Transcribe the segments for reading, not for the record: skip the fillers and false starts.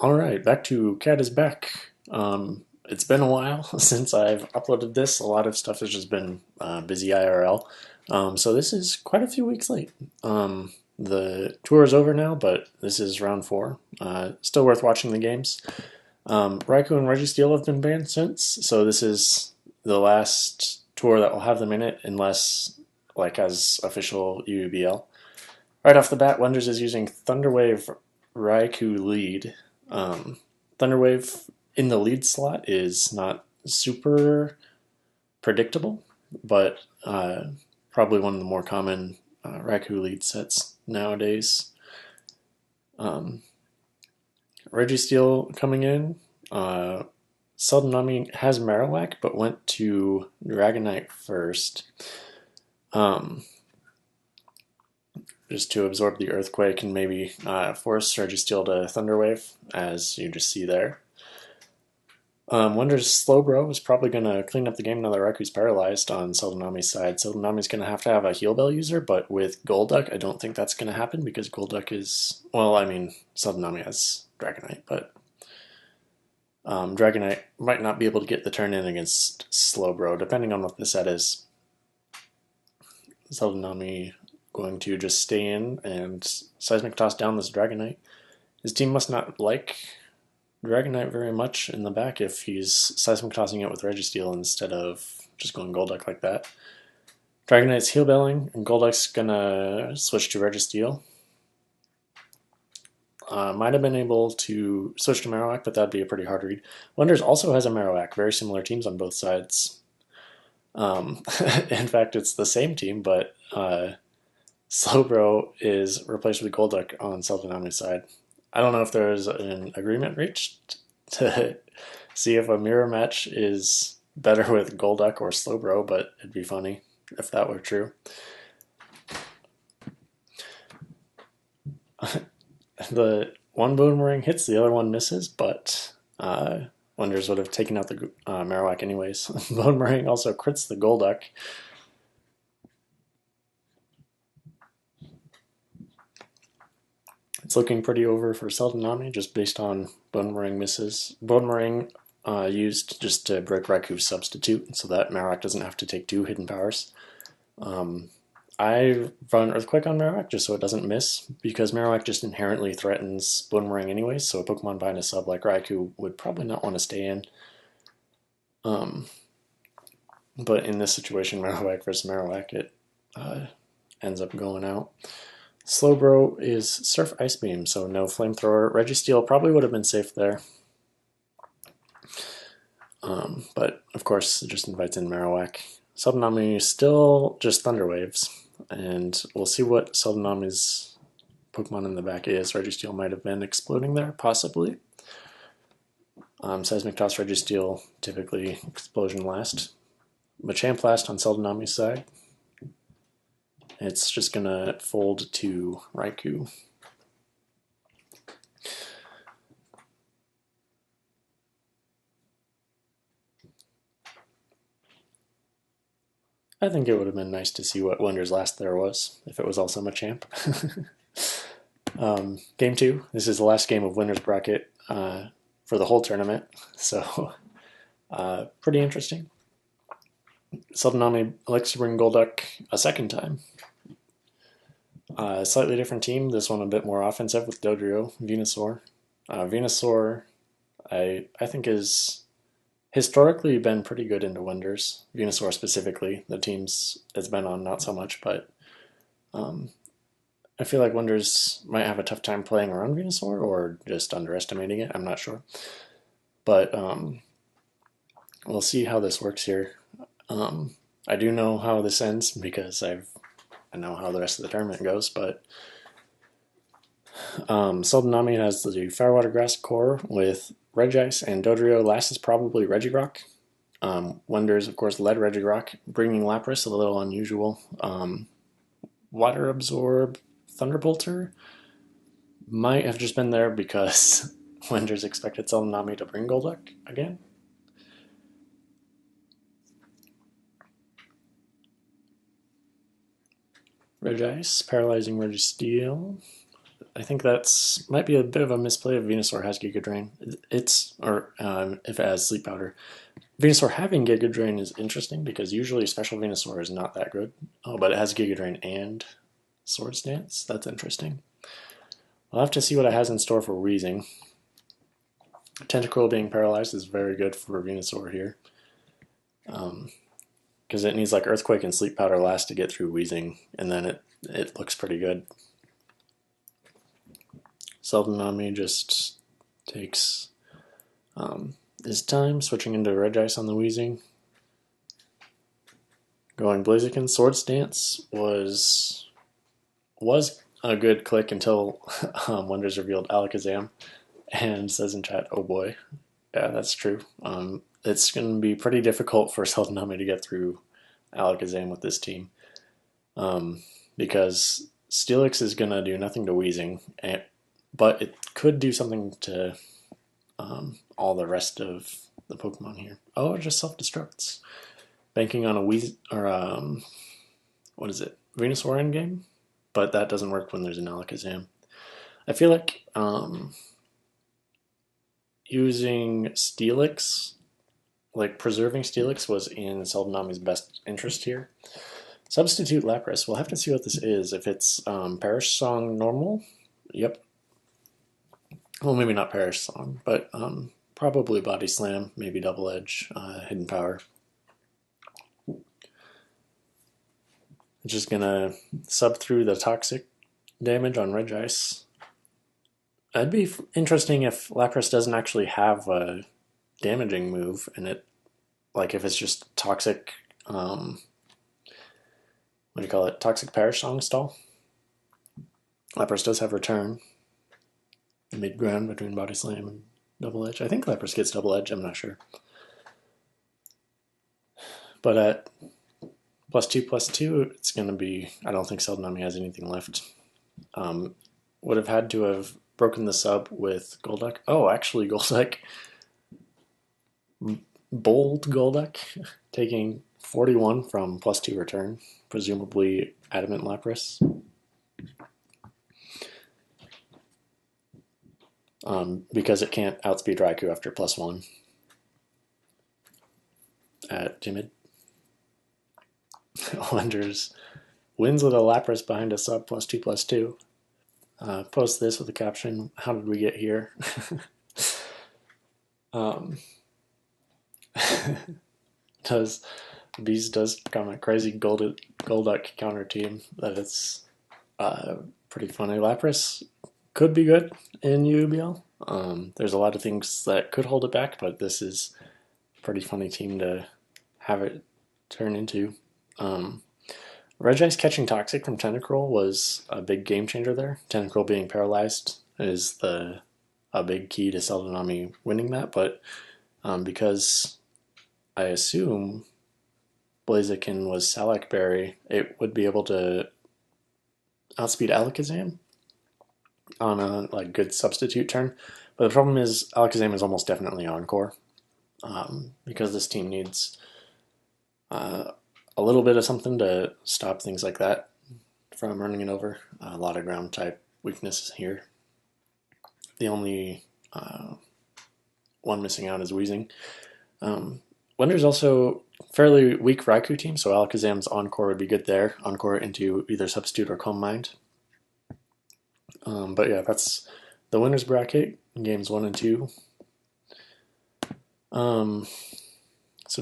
Alright, back to Cat is back. It's been a while since I've uploaded this. A lot of stuff has just been busy IRL. So this is quite a few weeks late. The tour is over now, but this is round 4. Still worth watching the games. Raikou and Registeel have been banned since, so this is the last tour that will have them in it, unless, like, as official UUBL. Right off the bat, Wenders is using Thunderwave Raikou lead. Thunderwave in the lead slot is not super predictable, but probably one of the more common Raikou lead sets nowadays. Registeel coming in. Celdanami has Marowak, but went to Dragonite first. Just to absorb the Earthquake and maybe force Registeel to Thunderwave, as you just see there. Wenders Slowbro is probably going to clean up the game now that Raiku's paralyzed on Celdanami's side. Celdanami's going to have a Heal Bell user, but with Golduck, I don't think that's going to happen because Golduck is, well, I mean, Celdanami has Dragonite, but Dragonite might not be able to get the turn in against Slowbro, depending on what the set is. Celdanami going to just stay in and Seismic Toss down this Dragonite. His team must not like Dragonite very much in the back if he's Seismic Tossing it with Registeel instead of just going Golduck like that. Dragonite's Heal Belling, and Golduck's gonna switch to Registeel. Might have been able to switch to Marowak, but that'd be a pretty hard read. Wenders also has a Marowak, very similar teams on both sides. In fact, it's the same team, but Slowbro is replaced with Golduck on Celdanami's side. I don't know if there's an agreement reached to see if a mirror match is better with Golduck or Slowbro, but it'd be funny if that were true. The one Boomerang hits, the other one misses, but Wenders would have taken out the Marowak anyways. Boomerang also crits the Golduck. It's looking pretty over for Celdanami, just based on Boomerang misses. Boomerang used just to break Raiku's substitute, so that Marowak doesn't have to take 2 hidden powers. I run Earthquake on Marowak just so it doesn't miss, because Marowak just inherently threatens Boomerang anyways, so a Pokemon behind a sub like Raikou would probably not want to stay in. But in this situation, Marowak versus Marowak, it ends up going out. Slowbro is Surf Ice Beam, so no Flamethrower. Registeel probably would have been safe there. But of course, it just invites in Marowak. Celdanami still just Thunder Waves, and we'll see what Celdanami's Pokemon in the back is. Registeel might have been exploding there, possibly. Seismic Toss Registeel, typically Explosion last. Machamp last on Celdanami's side. It's just gonna fold to Raikou. I think it would have been nice to see what Wenders' last there was, if it was also Machamp. Game 2. This is the last game of Wenders' bracket for the whole tournament, so pretty interesting. Celdanami likes to bring Golduck a second time. Slightly different team, this one a bit more offensive with Dodrio, Venusaur. Venusaur, I think, is historically been pretty good into Wenders. Venusaur specifically, the teams it's been on not so much, but I feel like Wenders might have a tough time playing around Venusaur or just underestimating it, I'm not sure. But we'll see how this works here. I do know how this ends because I know how the rest of the tournament goes, but Celdanami has the Firewater Grass core with Regice, and Dodrio last is probably Regirock. Wenders, of course, led Regirock, bringing Lapras, a little unusual. Water Absorb Thunderbolter might have just been there because Wenders expected Celdanami to bring Golduck again. Regice, paralyzing Registeel. I think that's might be a bit of a misplay if Venusaur has Giga Drain. If it has Sleep Powder. Venusaur having Giga Drain is interesting because usually Special Venusaur is not that good. Oh, but it has Giga Drain and Swords Dance. That's interesting. I'll have to see what it has in store for Wheezing. Tentacruel being paralyzed is very good for Venusaur here. Because it needs like Earthquake and Sleep Powder last to get through Wheezing, and then it looks pretty good. Celdanami just takes his time, switching into Regice on the Wheezing. Going Blaziken. Swords Dance was a good click until Wenders revealed Alakazam and says in chat, "Oh boy." Yeah, that's true. It's going to be pretty difficult for Celdanami to get through Alakazam with this team. Because Steelix is going to do nothing to Wheezing, but it could do something to all the rest of the Pokemon here. Oh, it just self-destructs. Banking on a Venusaur endgame? But that doesn't work when there's an Alakazam. I feel like using Steelix, like preserving Steelix, was in Celdanami's best interest here. Substitute Lapras. We'll have to see what this is. If it's Perish Song normal, yep. Well, maybe not Perish Song, but probably Body Slam, maybe Double Edge, Hidden Power. Just gonna sub through the toxic damage on Regice. It'd be interesting if Lapras doesn't actually have a damaging move, and it, like, if it's just toxic, what do you call it? Toxic Perish Song stall. Lapras does have Return. Mid-ground between Body Slam and Double Edge. I think Lapras gets Double Edge, I'm not sure. But at +2/+2, it's going to be, I don't think Celdanami has anything left. Would have had to have broken the sub with Golduck. Oh, actually Golduck, bold Golduck, taking 41 from +2 return, presumably Adamant Lapras. Because it can't outspeed Raikou after +1 at Timid. Wenders wins with a Lapras behind a sub +2/+2. Post this with a caption, "How did we get here?" Beast does comment, crazy Golduck counter team, that it's pretty funny. Lapras could be good in UUBL. There's a lot of things that could hold it back, but this is a pretty funny team to have it turn into. Regice catching Toxic from Tentacruel was a big game changer there. Tentacruel being paralyzed is a big key to Celdanami winning that, but because I assume Blaziken was Salac Berry, it would be able to outspeed Alakazam on a good substitute turn. But the problem is Alakazam is almost definitely Encore, because this team needs a little bit of something to stop things like that from running it over. A lot of ground type weaknesses here. The only one missing out is Wheezing. Wenders also fairly weak Raikou team, so Alakazam's Encore would be good there. Encore into either Substitute or Calm Mind. But yeah, that's the winners bracket, games 1 and 2. So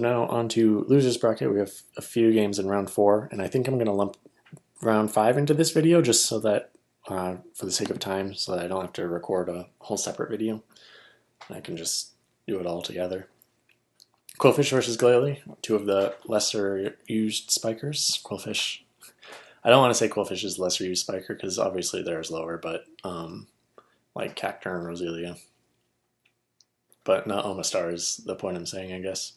now on to losers bracket. We have a few games in round 4, and I think I'm going to lump round 5 into this video just so that, for the sake of time, so that I don't have to record a whole separate video. I can just do it all together. Quillfish versus Glalie, two of the lesser used spikers. Quillfish, I don't want to say Quillfish is the lesser used spiker because obviously theirs lower, but like Cacturne and Roselia. But not Omastar is the point I'm saying, I guess.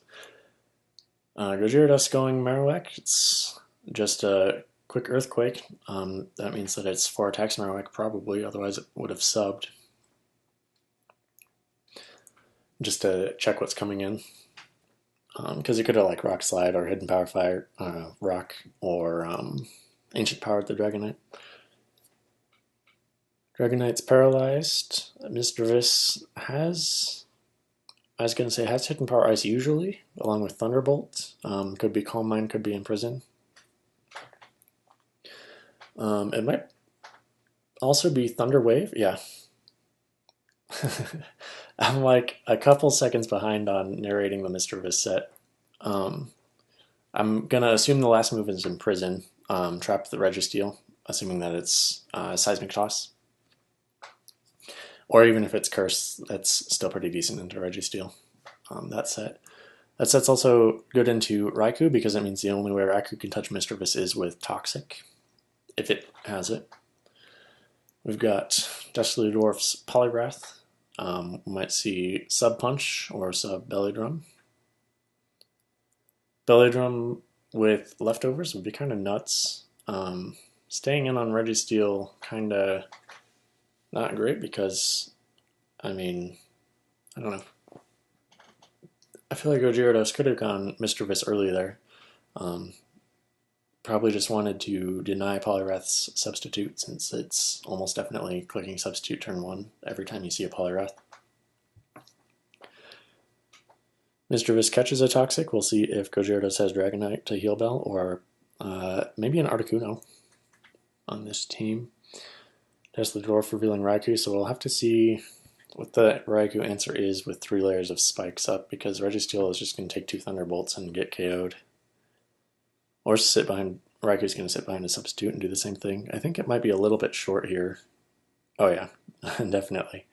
Gojirados going Marowak. It's just a quick Earthquake. That means that it's 4 attacks Marowak probably, otherwise it would have subbed. Just to check what's coming in. Because it could have like Rock Slide or Hidden Power Fire, Rock, or Ancient Power with the Dragonite. Dragonite's paralyzed. Misdreavus has, I was going to say, has hidden power ice usually, along with Thunderbolt. Could be Calm Mind, could be Imprison. It might also be Thunder Wave. Yeah. I'm like a couple seconds behind on narrating the Misdreavus set. I'm going to assume the last move is Imprison, trap the Registeel, assuming that it's Seismic Toss. Or even if it's Curse, that's still pretty decent into Registeel, that set. That set's also good into Raikou because it means the only way Raikou can touch Misdreavus is with Toxic, if it has it. We've got Deathly Dwarf's Poliwrath. We might see Sub Punch or Sub Belly Drum. Belly Drum with leftovers would be kind of nuts. Staying in on Registeel kind of not great because, I mean, I don't know. I feel like Gojirados could have gone Misdreavus early there. Probably just wanted to deny Poliwrath's substitute since it's almost definitely clicking substitute turn 1 every time you see a Poliwrath. Misdreavus catches a Toxic. We'll see if Gojirados has Dragonite to Heal Bell or maybe an Articuno on this team. There's the Dwarf revealing Raikou, so we'll have to see what the Raikou answer is with 3 layers of spikes up because Registeel is just going to take 2 Thunderbolts and get KO'd. Or sit behind, Raikou's going to sit behind a substitute and do the same thing. I think it might be a little bit short here. Oh yeah, definitely.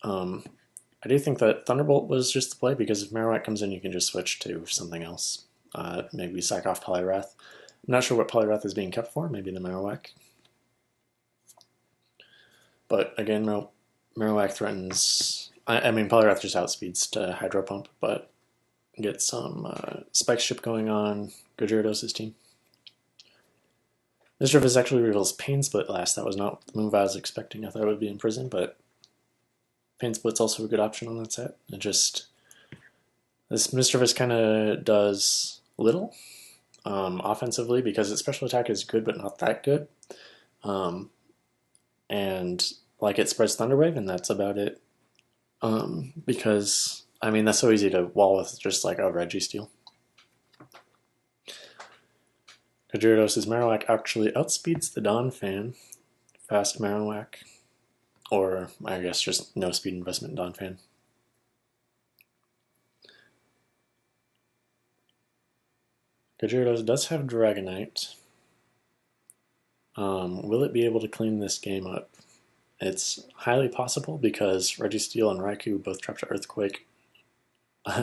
I do think that Thunderbolt was just the play because if Marowak comes in, you can just switch to something else. Maybe sack off Poliwrath. I'm not sure what Poliwrath is being kept for, maybe the Marowak. But again, Marowak threatens... I mean, Poliwrath just outspeeds to Hydro Pump, but get some Spike Ship going on Gojirados' team. Misdreavus actually reveals Pain Split last. That was not the move I was expecting. I thought it would be Imprison, but Pain Split's also a good option on that set. It just... This Misdreavus kind of does little offensively because its special attack is good but not that good. And like it spreads Thunderwave and that's about it. Because, I mean, that's so easy to wall with just like a Registeel. Gojirados' Marowak actually outspeeds the Donphan. Fast Marowak. Or, I guess, just no speed investment Donphan. Gojirados does have Dragonite. Will it be able to clean this game up? It's highly possible because Registeel and Raikou both trapped Earthquake.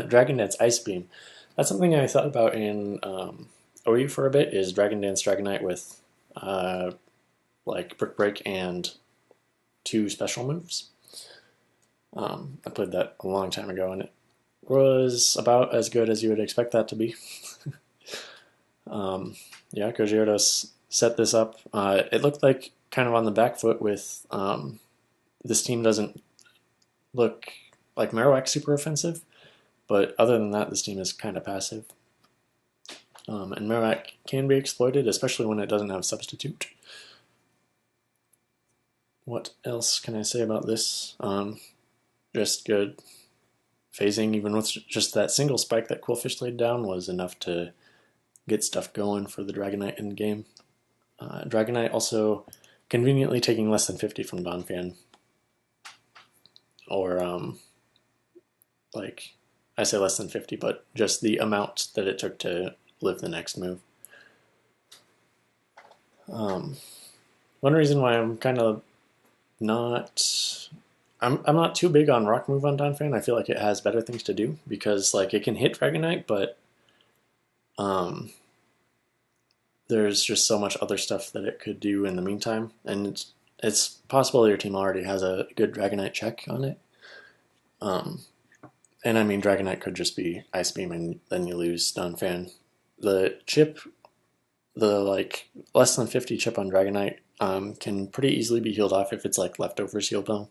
Dragon Dance Ice Beam. That's something I thought about in OU for a bit, is Dragon Dance Dragonite with like Brick Break and 2 special moves. I played that a long time ago and it was about as good as you would expect that to be. Yeah, Gojirados set this up. It looked like kind of on the back foot with this team doesn't look like Marowak super offensive, but other than that, this team is kind of passive. And Marowak can be exploited, especially when it doesn't have substitute. What else can I say about this? Just good. Phasing, even with just that single spike that Quillfish laid down, was enough to get stuff going for the Dragonite in the game. Dragonite also conveniently taking less than 50 from Donphan. Or, like, I say less than 50, but just the amount that it took to live the next move. One reason why I'm kind of not... I'm not too big on Rock Move on Donphan. I feel like it has better things to do, because, like, it can hit Dragonite, but there's just so much other stuff that it could do in the meantime, and it's possible your team already has a good Dragonite check on it. And I mean, Dragonite could just be Ice Beam and then you lose Donphan. The chip, the like less than 50 chip on Dragonite can pretty easily be healed off if it's like leftovers heal bell.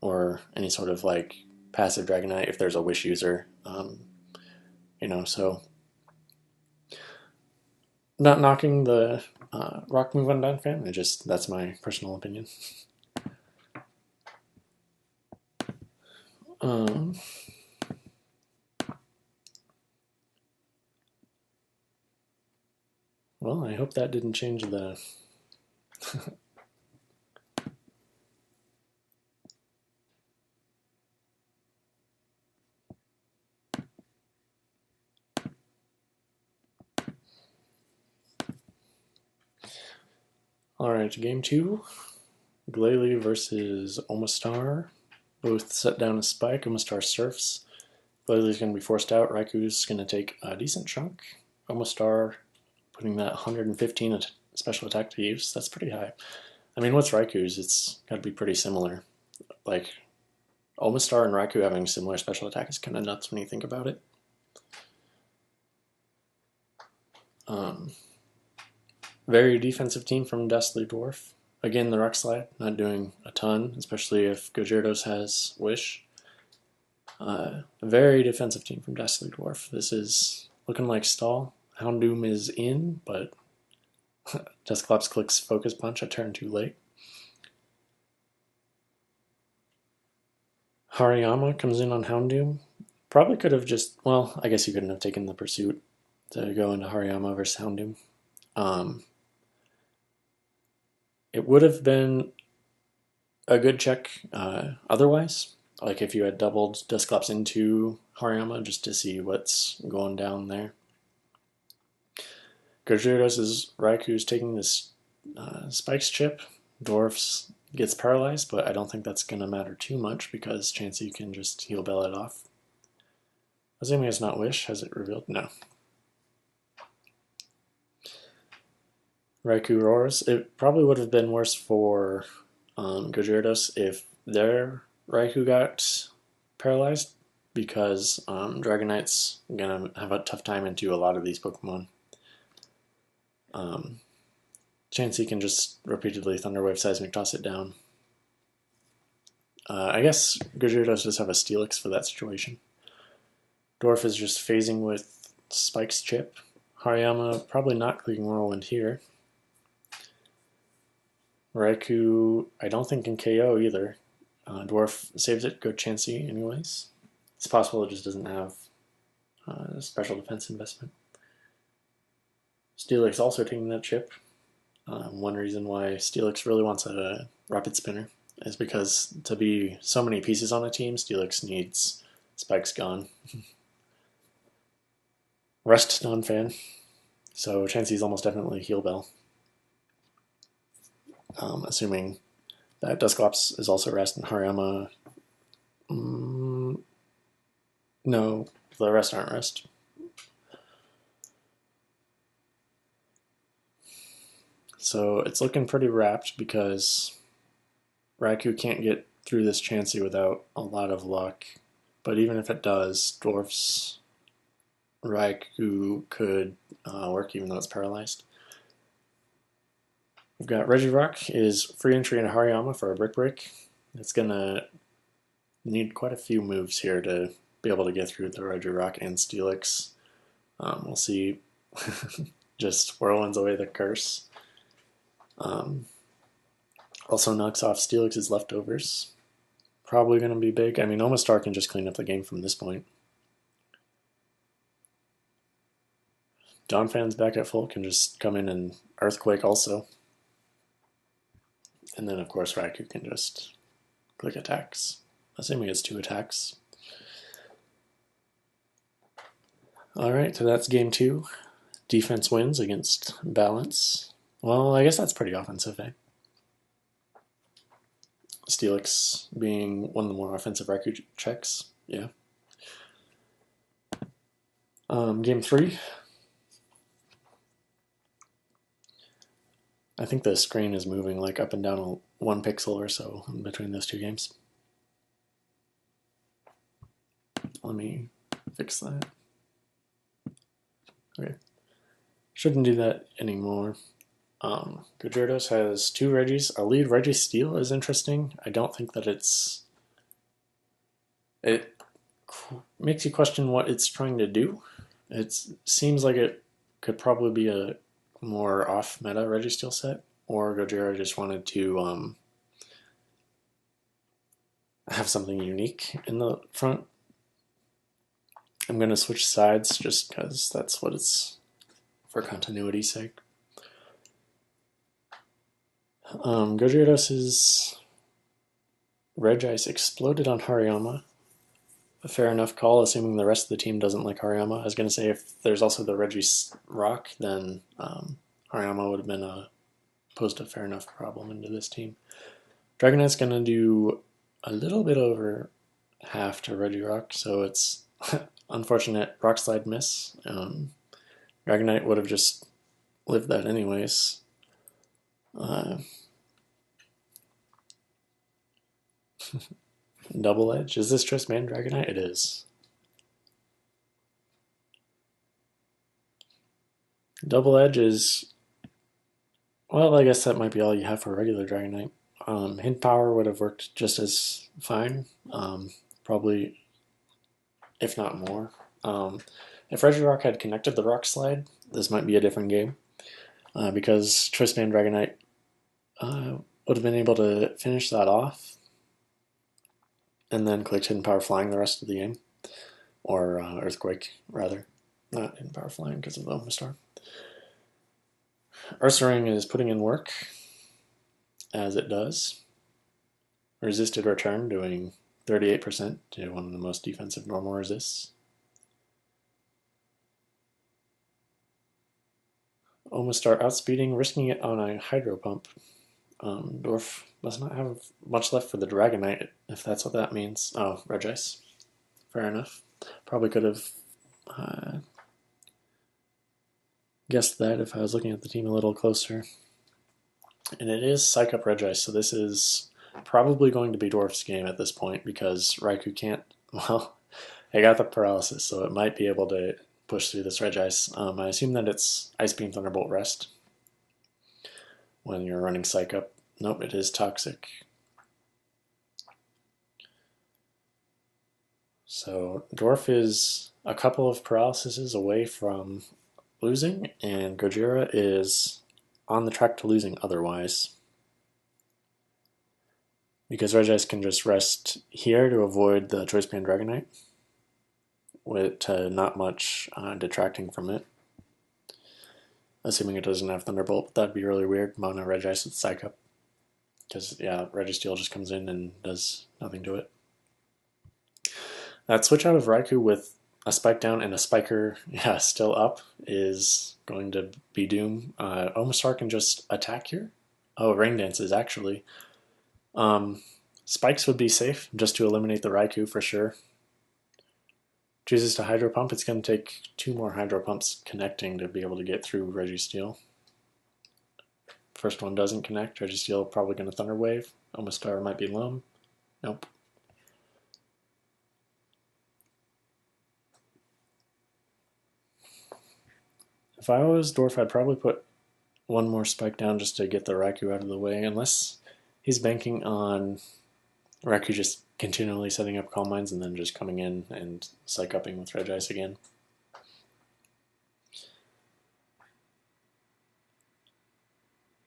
Or any sort of like passive Dragonite if there's a Wish user. You know, so not knocking the rock move on Don Fan. That's my personal opinion. Well, I hope that didn't change the. Alright, game 2. Glalie versus Omastar. Both set down a spike. Omastar surfs. Glalie's going to be forced out. Raiku's going to take a decent chunk. Omastar putting that 115 special attack to use. That's pretty high. I mean, what's Raiku's? It's got to be pretty similar. Like, Omastar and Raikou having similar special attack is kind of nuts when you think about it. Very defensive team from Destly Dwarf. Again, the Rock Slide, not doing a ton, especially if Gojirados has Wish. A very defensive team from Destly Dwarf. This is looking like stall. Houndoom is in, but Dusclops clicks Focus Punch a turn too late. Hariyama comes in on Houndoom. Probably could have just, well, I guess you couldn't have taken the Pursuit to go into Hariyama versus Houndoom. It would have been a good check otherwise, like if you had doubled Dusclops into Hariyama just to see what's going down there. Gojirados' Raiku's taking this Spikes chip. Dwarf's gets paralyzed, but I don't think that's going to matter too much because Chansey can just heal Bell it off. Assuming it's not Wish, has it revealed? No. Raikou roars. It probably would have been worse for Gojirados if their Raikou got paralyzed because Dragonite's going to have a tough time into a lot of these Pokemon. Chansey can just repeatedly Thunderwave Seismic toss it down. I guess Gojirados does have a Steelix for that situation. Dwarf is just phasing with Spike's chip. Hariyama probably not clicking Whirlwind here. Raikou, I don't think can KO either. Dwarf saves it, good Chansey anyways. It's possible it just doesn't have special defense investment. Steelix also taking that chip. One reason why Steelix really wants a Rapid Spinner is because to be so many pieces on a team, Steelix needs Spikes gone. Rest non-fan. So Chansey's almost definitely Heal Bell. Assuming that Dusclops is also rest and Hariyama. No, the rest aren't rest. So it's looking pretty wrapped because Raikou can't get through this Chansey without a lot of luck. But even if it does, Dwarf's Raikou could work even though it's paralyzed. We've got Regirock is free entry into Hariyama for a Brick Break. It's going to need quite a few moves here to be able to get through the Regirock and Steelix. We'll see. Just whirlwinds away the curse. Also knocks off Steelix's leftovers. Probably going to be big. I mean, Omastar can just clean up the game from this point. Donphan's back at full, can just come in and Earthquake also. And then, of course, Raikou can just click attacks. Assuming it's 2 attacks. Alright, so that's game 2. Defense wins against balance. Well, I guess that's pretty offensive, eh? Steelix being one of the more offensive Raikou checks, yeah. Game 3. I think the screen is moving like up and down 1 pixel or so in between those 2 games. Let me fix that. Okay. Shouldn't do that anymore. Gojirados has 2 Regis. A lead Registeel is interesting. I don't think that it makes you question what it's trying to do. It seems like it could probably be a more off-meta Registeel set, or Gojira just wanted to have something unique in the front. I'm going to switch sides just because that's what it's for continuity's sake. Gojirados' Regice exploded on Hariyama. A fair enough call, assuming the rest of the team doesn't like Hariyama. I was going to say if there's also the Regis Rock, then Hariyama would have been posed a fair enough problem into this team. Dragonite's going to do a little bit over half to Regirock, so it's unfortunate Rock Slide miss. Dragonite would have just lived that anyways. Double Edge. Is this just Man Dragonite? It is. Double Edge is... Well, I guess that might be all you have for regular Dragonite. Hint Power would have worked just as fine. Probably, if not more. If Regirock had connected the Rock Slide, this might be a different game. Because Choice Band Dragonite would have been able to finish that off and then clicked Hidden Power Flying the rest of the game. Or Earthquake, rather. Not Hidden Power Flying because of the Omastar. Ursaring is putting in work, as it does. Resisted Return doing 38% to one of the most defensive normal resists. Omastar outspeeding, risking it on a Hydro Pump. Dwarf does not have much left for the Dragonite, if that's what that means. Oh, Regice. Fair enough. Probably could have guessed that if I was looking at the team a little closer. And it is Psych Up Regice, so this is probably going to be Dwarf's game at this point because Raikou can't, well, I got the paralysis, so it might be able to push through this Regice. I assume that it's Ice Beam Thunderbolt Rest when you're running Psych Up. Nope, it is Toxic. So Dwarf is a couple of paralyses away from losing, and Gojira is on the track to losing otherwise. Because Regice can just rest here to avoid the Choice Band Dragonite, with not much detracting from it. Assuming it doesn't have Thunderbolt, but that'd be really weird. Mono Regice with Psych Up. Because, yeah, Registeel just comes in and does nothing to it. That switch out of Raikou with a Spike down and a Spiker, yeah, still up is going to be doom. Omastar can just attack here. Oh, Rain Dance is actually. Spikes would be safe just to eliminate the Raikou for sure. Chooses to Hydro Pump. It's going to take 2 more Hydro Pumps connecting to be able to get through Registeel. First one doesn't connect. Registeel probably going to Thunder Wave. Omastar might be Loam. Nope. If I was Dwarf, I'd probably put 1 more Spike down just to get the Raikou out of the way, unless he's banking on Raikou just continually setting up Calm Minds and then just coming in and Psych Upping with Regice again.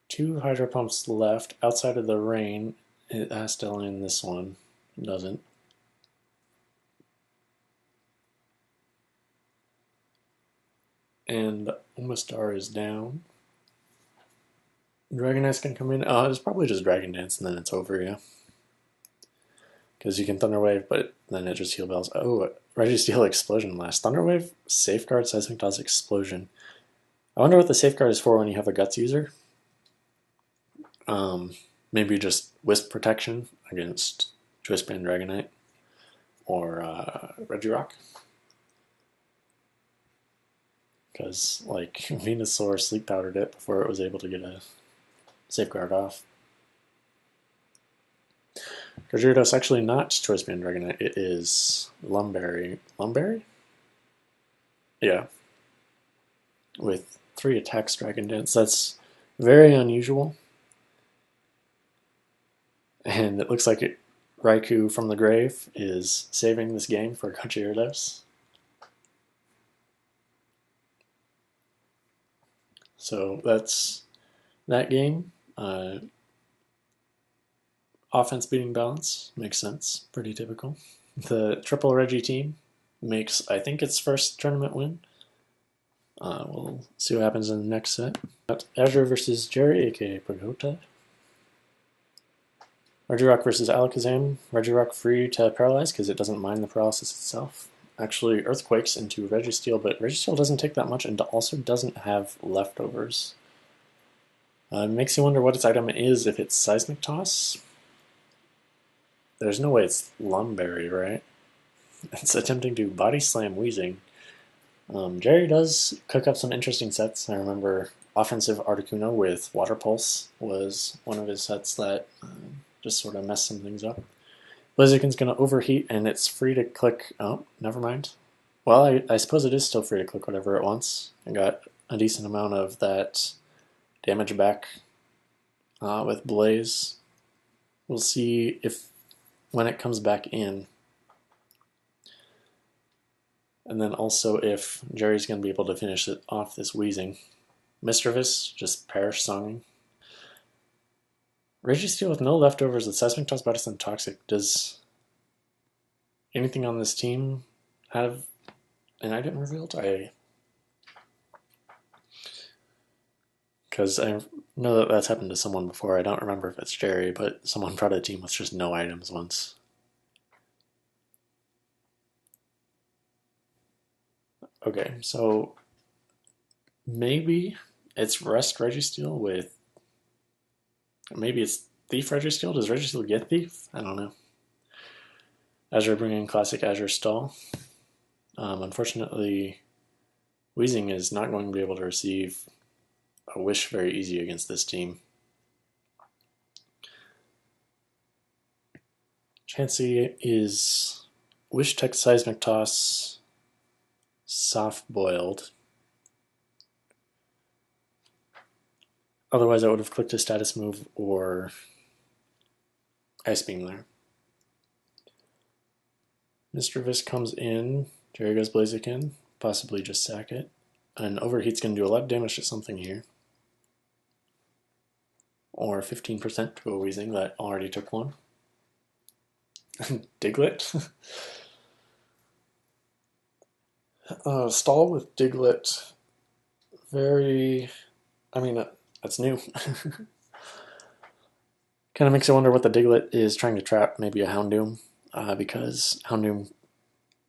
Two Hydro Pumps left outside of the rain. It has to land this one. It doesn't. And Omastar is down. Dragonite can come in. Oh, it's probably just Dragon Dance and then it's over, yeah. Because you can Thunder Wave, but then it just Heal Bells. Oh, Registeel Explosion last. Thunder Wave, Safeguard, Seismic Toss, Explosion. I wonder what the Safeguard is for when you have a Guts user. Maybe just Wisp Protection against Choice Band Dragonite or Regirock. Because, like, Venusaur sleep powdered it before it was able to get a Safeguard off. Gojirados actually not Choice Band Dragonite, it is Lumberry. Lumberry? Yeah. With 3 attacks, Dragon Dance. That's very unusual. And it looks like Raikou from the grave is saving this game for Gojirados. So that's that game. Offense beating balance makes sense. Pretty typical. The triple Reggie team makes, I think, its first tournament win. We'll see what happens in the next set. Azure versus Jerry, aka Pakota. Regirock versus Alakazam. Regirock free to paralyze because it doesn't mind the paralysis itself. Actually, Earthquakes into Registeel, but Registeel doesn't take that much and also doesn't have leftovers. Makes you wonder what its item is if it's Seismic Toss. There's no way it's Lumberry, right? It's attempting to Body Slam Weezing. Jerry does cook up some interesting sets. I remember Offensive Articuno with Water Pulse was one of his sets that just sort of messed some things up. Blaziken's going to overheat, and it's free to click. Oh, never mind. Well, I suppose it is still free to click whatever it wants. I got a decent amount of that damage back with Blaze. We'll see if when it comes back in. And then also if Jerry's going to be able to finish it off this Weezing. Mischievous, just Perish Songing. Registeel with no leftovers with Seismic Toss, Body Slam, Toxic. Does anything on this team have an item revealed? Because I know that that's happened to someone before. I don't remember if it's Jerry, but someone brought a team with just no items once. Okay, so maybe it's Rest Registeel with... Maybe it's Thief Registeel? Does Registeel get Thief? I don't know. Azure bringing classic Azure Stall. Unfortunately, Weezing is not going to be able to receive a Wish very easy against this team. Chansey is Wish Tech Seismic Toss, Soft Boiled. Otherwise, I would have clicked a status move or Ice Beam there. Mischievous comes in. Jerry goes Blaziken. Possibly just sack it. And Overheat's going to do a lot of damage to something here. Or 15% to a Weezing that already took one. Diglett. Stall with Diglett. Very... I mean, that's new. Kind of makes you wonder what the Diglett is trying to trap. Maybe a Houndoom. Because Houndoom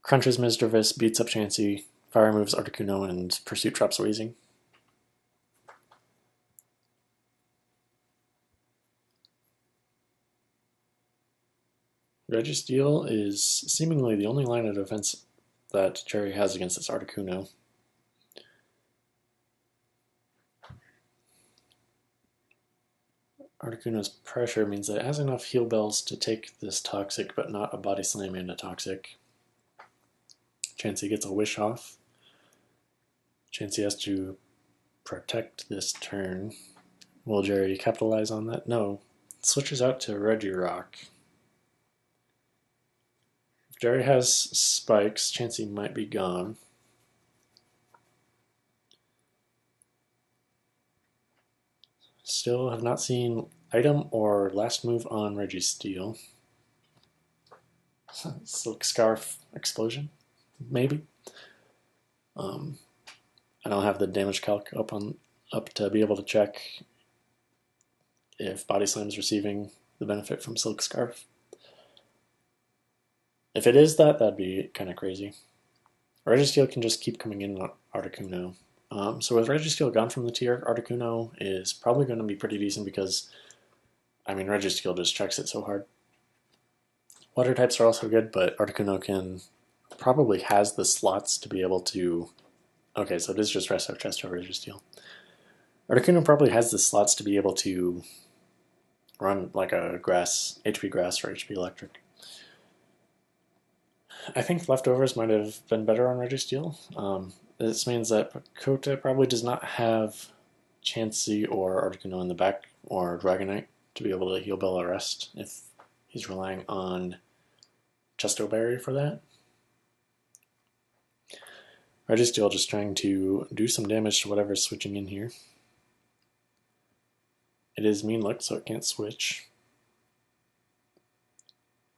crunches Mischievous, beats up Chansey, fire moves Articuno, and Pursuit traps Weezing. Registeel is seemingly the only line of defense that Jerry has against this Articuno. Articuno's pressure means that it has enough heal bells to take this Toxic, but not a Body Slam and a Toxic. Chansey gets a Wish off. Chansey has to protect this turn. Will Jerry capitalize on that? No. Switches out to Regirock. If Jerry has spikes, Chansey might be gone. Still have not seen item or last move on Registeel. Silk Scarf Explosion? Maybe. I don't have the damage calc up to be able to check if Body Slam's receiving the benefit from Silk Scarf. If it is that, that'd be kind of crazy. Registeel can just keep coming in on Articuno. So with Registeel gone from the tier, Articuno is probably going to be pretty decent because, I mean, Registeel just checks it so hard. Water types are also good, but Articuno probably has the slots to be able to... Okay, so it is just Resto, Chesto, Registeel. Articuno probably has the slots to be able to run like a HP Grass or HP Electric. I think leftovers might have been better on Registeel. This means that Pakota probably does not have Chansey or Articuno in the back, or Dragonite, to be able to heal Bell Arrest if he's relying on Chesto Berry for that. Registeel just trying to do some damage to whatever's switching in here. It is mean look, so it can't switch.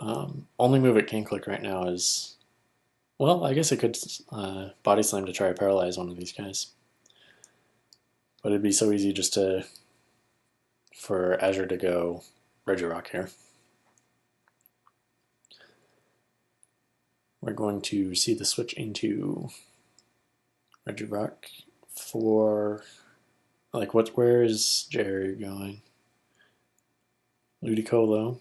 Only move it can click right now is, well, I guess it could body slam to try to paralyze one of these guys. But it'd be so easy just for Azure to go Regirock here. We're going to see the switch into Regirock for, like, where is Jerry going? Ludicolo.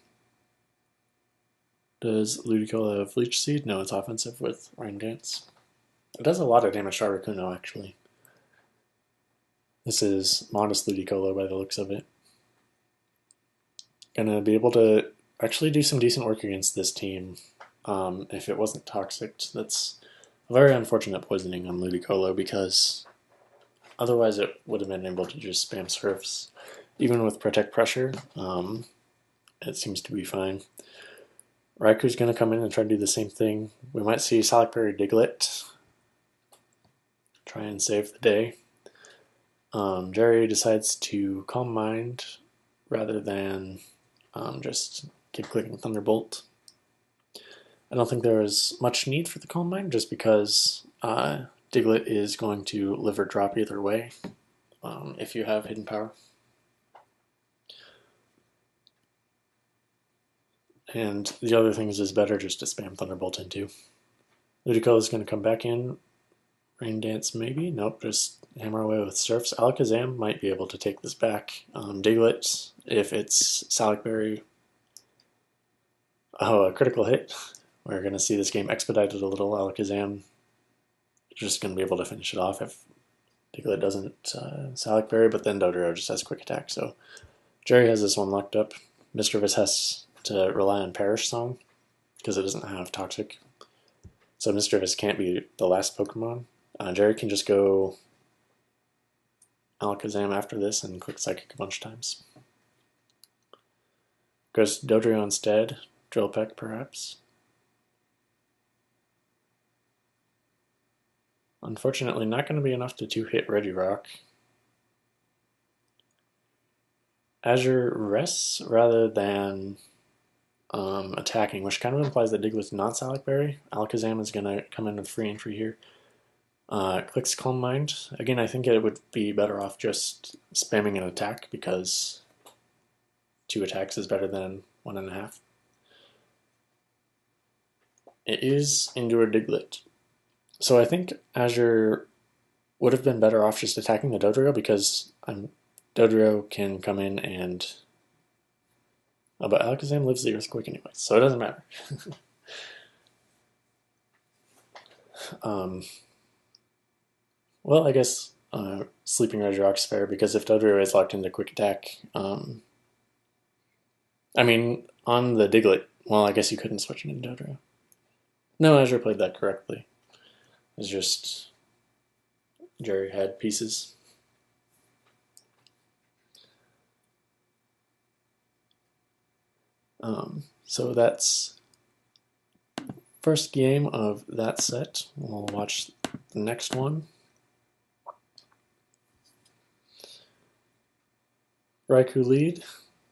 Does Ludicolo have Leech Seed? No, it's offensive with Rain Dance. It does a lot of damage to Articuno, actually. This is modest Ludicolo by the looks of it. Gonna be able to actually do some decent work against this team if it wasn't toxic. That's a very unfortunate poisoning on Ludicolo because otherwise it would have been able to just spam surfs. Even with Protect Pressure, it seems to be fine. Raiku's going to come in and try to do the same thing. We might see Salicberry Diglett try and save the day. Jerry decides to Calm Mind rather than just keep clicking Thunderbolt. I don't think there is much need for the Calm Mind just because Diglett is going to live or drop either way if you have Hidden Power. And the other things is better just to spam Thunderbolt into. Ludicolo is going to come back in. Rain Dance maybe? Nope, just hammer away with Surfs. Alakazam might be able to take this back. Diglett, if it's Salicberry. Oh, a critical hit. We're going to see this game expedited a little. Alakazam just going to be able to finish it off if Diglett doesn't Salicberry, but then Dodrio just has quick attack. So Jerry has this one locked up. Mischievous has to rely on Perish Song because it doesn't have Toxic. So Mischievous can't be the last Pokemon. Jerry can just go Alakazam after this and Quick Psychic a bunch of times. Goes Dodrio instead. Drill Peck perhaps. Unfortunately not going to be enough to two-hit Regirock. Azure rests rather than attacking, which kind of implies that Diglett's not Salicberry. Alakazam is going to come in with free entry here. Clicks Calm Mind. Again, I think it would be better off just spamming an attack because 2 attacks is better than 1.5. It is Endure Diglett. So I think Azure would have been better off just attacking the Dodrio because Dodrio can come in and... but Alakazam lives the Earthquake anyway, so it doesn't matter. Well, I guess Sleeping Regirock's fair because if Dodrio is locked into Quick Attack, I mean, on the Diglett, well, I guess you couldn't switch it into Dodrio. No, Azure played that correctly. It's just Jerry had pieces. So that's first game of that set. We'll watch the next one. Raikou lead.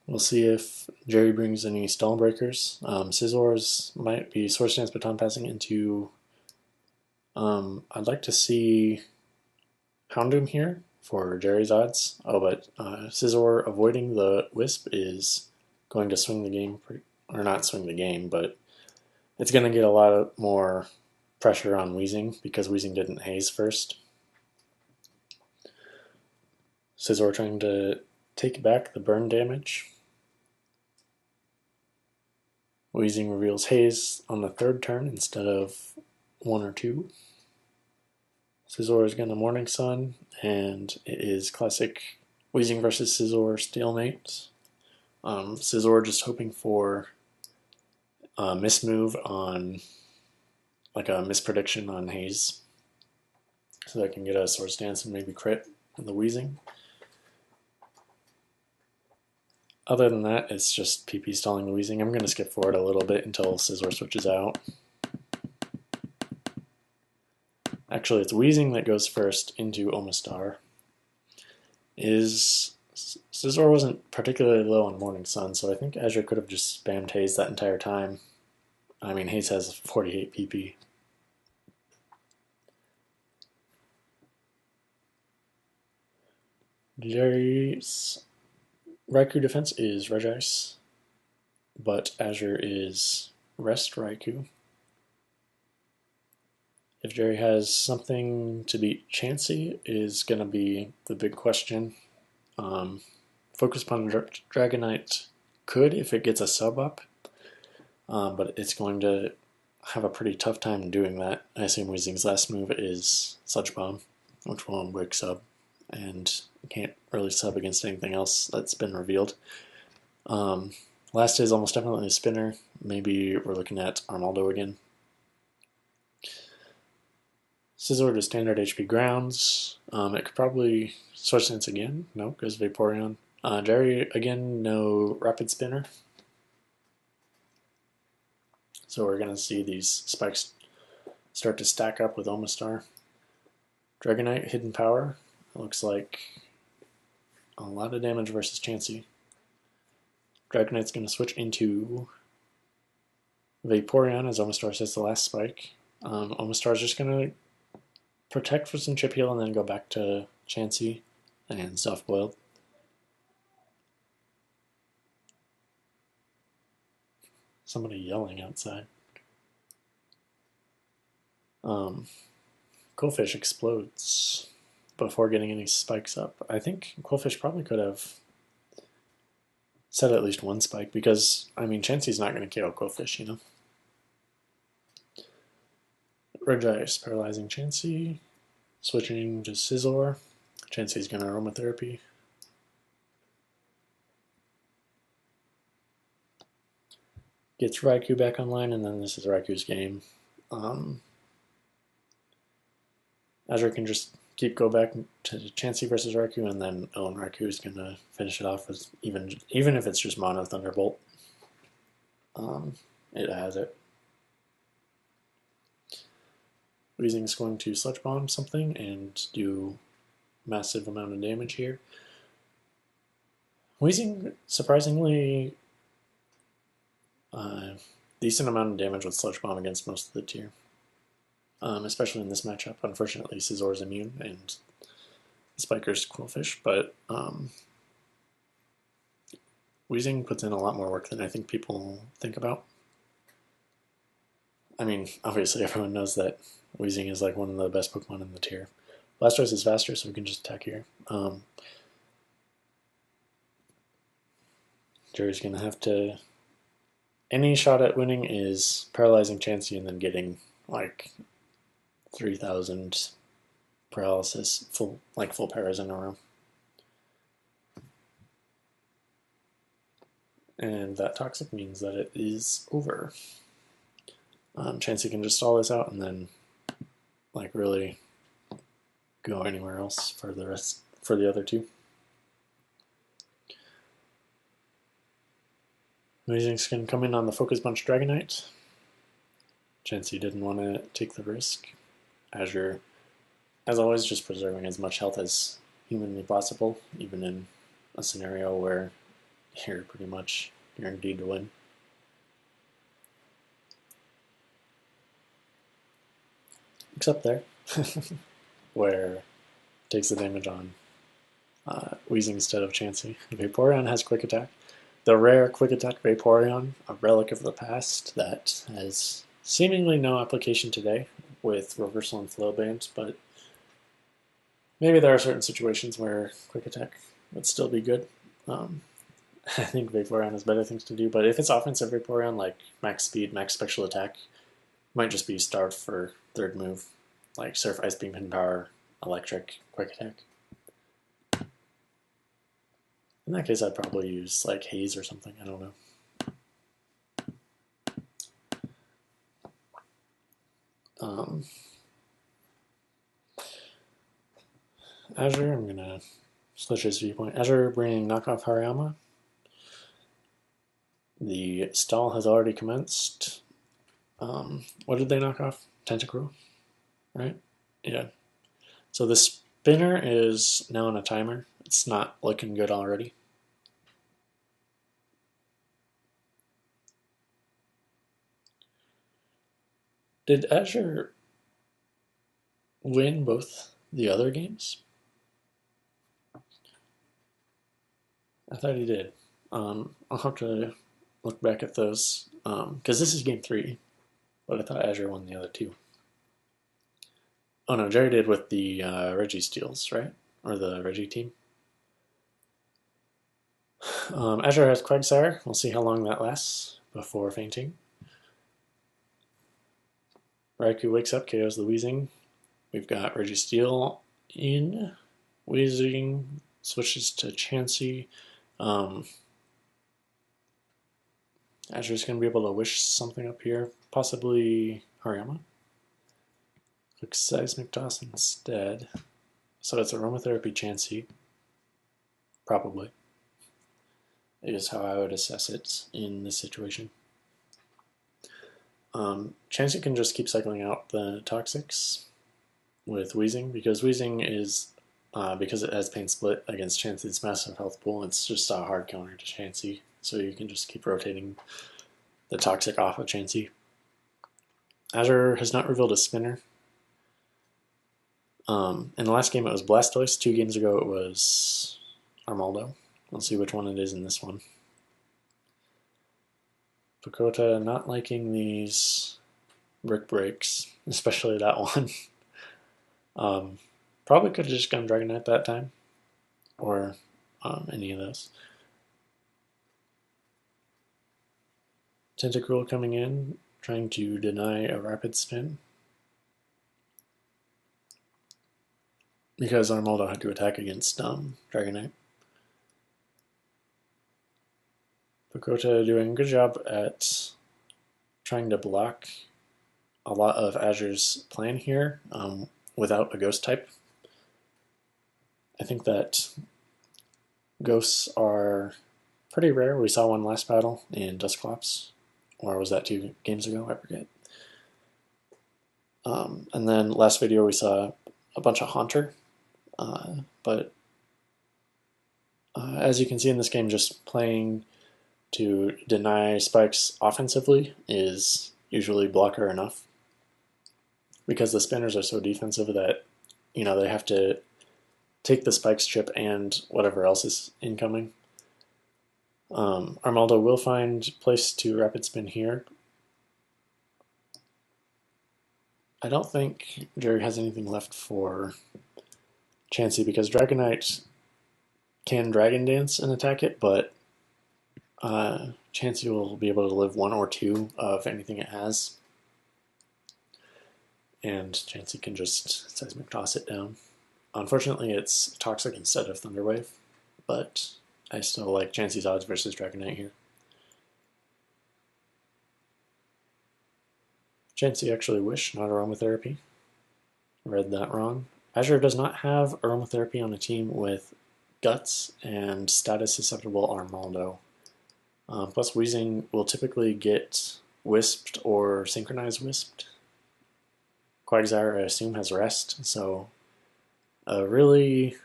We'll see if Jerry brings any stall breakers. Scizors might be Swords Dance Baton passing into... I'd like to see Houndoom here for Jerry's odds. Oh, but Scizor avoiding the Wisp is going to swing the game, or not swing the game, but it's going to get a lot more pressure on Weezing because Weezing didn't haze first. Scizor trying to take back the burn damage. Weezing reveals haze on the 3rd turn instead of 1 or 2. Scizor is going to Morning Sun, and it is classic Weezing versus Scizor stalemate. Scizor just hoping for a mismove on, like a misprediction on haze, so that I can get a Swords Dance and maybe crit the Weezing. Other than that, it's just PP stalling the Weezing. I'm going to skip forward a little bit until Scizor switches out. Actually, it's Weezing that goes first into Omastar. Is Scizor wasn't particularly low on Morning Sun, so I think Azure could have just spammed Haze that entire time. I mean, Haze has 48 PP. Jerry's Raikou defense is Regice, but Azure is Rest Raikou. If Jerry has something to beat Chansey is going to be the big question. Focus Punch Dragonite could if it gets a sub up, but it's going to have a pretty tough time doing that. I assume Weezing's last move is Sludge Bomb, which won't break sub, and can't really sub against anything else that's been revealed. Last is almost definitely a spinner. Maybe we're looking at Armaldo again. Scizor to standard HP grounds. It could probably Switch Stance again. No, goes Vaporeon. Jerry, again, no Rapid Spinner. So we're going to see these spikes start to stack up with Omastar. Dragonite, Hidden Power. It looks like a lot of damage versus Chansey. Dragonite's going to switch into Vaporeon as Omastar says the last spike. Omastar's just going to protect for some chip heal and then go back to Chansey and soft boiled. Somebody yelling outside. Quillfish explodes before getting any spikes up. I think Quillfish probably could have set at least one spike because, I mean, Chansey's not going to KO Quillfish, you know? Regice, paralyzing Chansey. Switching to Scizor. Chansey's going to Aromatherapy. Gets Raikou back online, and then this is Raikou's game. Azure can just go back to Chansey versus Raikou, and then Owen Raikou is going to finish it off with even if it's just Mono Thunderbolt. It has it. Weezing's going to Sludge Bomb something and do massive amount of damage here. Weezing, surprisingly, decent amount of damage with Sludge Bomb against most of the tier. Especially in this matchup. Unfortunately, Scizor's immune and Spiker's Quillfish, but Weezing puts in a lot more work than I think people think about. I mean, obviously everyone knows that Weezing is like one of the best Pokemon in the tier. Blastoise is faster, so we can just attack here. Jerry's going to have to... Any shot at winning is paralyzing Chansey and then getting like 3,000 paralysis, full paras in a row. And that toxic means that it is over. Chansey can just stall this out and then really go anywhere else for the other two. Weezing's going to come in on the Focus Punch Dragonite. Chansey didn't want to take the risk. Azure, as always, just preserving as much health as humanly possible, even in a scenario where you're pretty much guaranteed to win. Except there, where it takes the damage on Weezing instead of Chansey. Vaporeon has Quick Attack. The rare Quick Attack Vaporeon, a relic of the past that has seemingly no application today with Reversal and Flow Band, but maybe there are certain situations where Quick Attack would still be good. I think Vaporeon has better things to do, but if it's offensive Vaporeon, like max speed, max special attack, might just be starved for third move, like Surf, Ice Beam, Hidden Power, Electric, Quick Attack. In that case, I'd probably use like Haze or something, I don't know. Azure, I'm going to switch his viewpoint. Azure bringing knockoff Hariyama. The stall has already commenced. What did they knock off? Tentacruel, right? Yeah. So the spinner is now on a timer. It's not looking good already. Did Azure win both the other games? I thought he did. I'll have to look back at those because this is game 3, but I thought Azure won the other 2. Oh no, Jerry did with the Reggie Steals, right? Or the Reggie team. Azure has Quagsire. We'll see how long that lasts before fainting. Raikou wakes up, KOs the Weezing. We've got Reggie Steal in. Weezing switches to Chansey. Azure's going to be able to wish something up here. Possibly Hariyama. Quick Seismic Toss instead. So it's Aromatherapy Chansey. Probably. Is how I would assess it in this situation. Chansey can just keep cycling out the Toxics with Weezing, because Weezing is, because it has Pain Split against Chansey's massive health pool, it's just a hard counter to Chansey, so you can just keep rotating the Toxic off of Chansey. Azure has not revealed a spinner. In the last game it was Blastoise, 2 games ago it was Armaldo. Let's see which one it is in this one. Pakota not liking these brick breaks, especially that one. Probably could have just gone Dragonite that time, or any of those. Tentacruel coming in, trying to deny a rapid spin, because Armaldo had to attack against Dragonite. Pakota doing a good job at trying to block a lot of Azure's plan here without a ghost type. I think that ghosts are pretty rare. We saw one last battle in Dusclops, or was that 2 games ago? I forget. And then last video we saw a bunch of Haunter, but as you can see in this game, just playing to deny spikes offensively is usually blocker enough, because the spinners are so defensive that they have to take the spikes chip and whatever else is incoming. Armaldo will find place to rapid spin here. I don't think Jerry has anything left for Chansey, because Dragonite can Dragon Dance and attack it, but Chansey will be able to live 1 or 2 of anything it has, and Chansey can just Seismic Toss it down. Unfortunately, it's Toxic instead of Thunder Wave, but I still like Chansey's odds versus Dragonite here. Chansey actually Wish, not Aromatherapy. Read that wrong. Azure does not have Aromatherapy on a team with Guts and status susceptible Armaldo. Plus Weezing will typically get Wisped or Synchronized Wisped. Quagsire, I assume, has Rest, so a really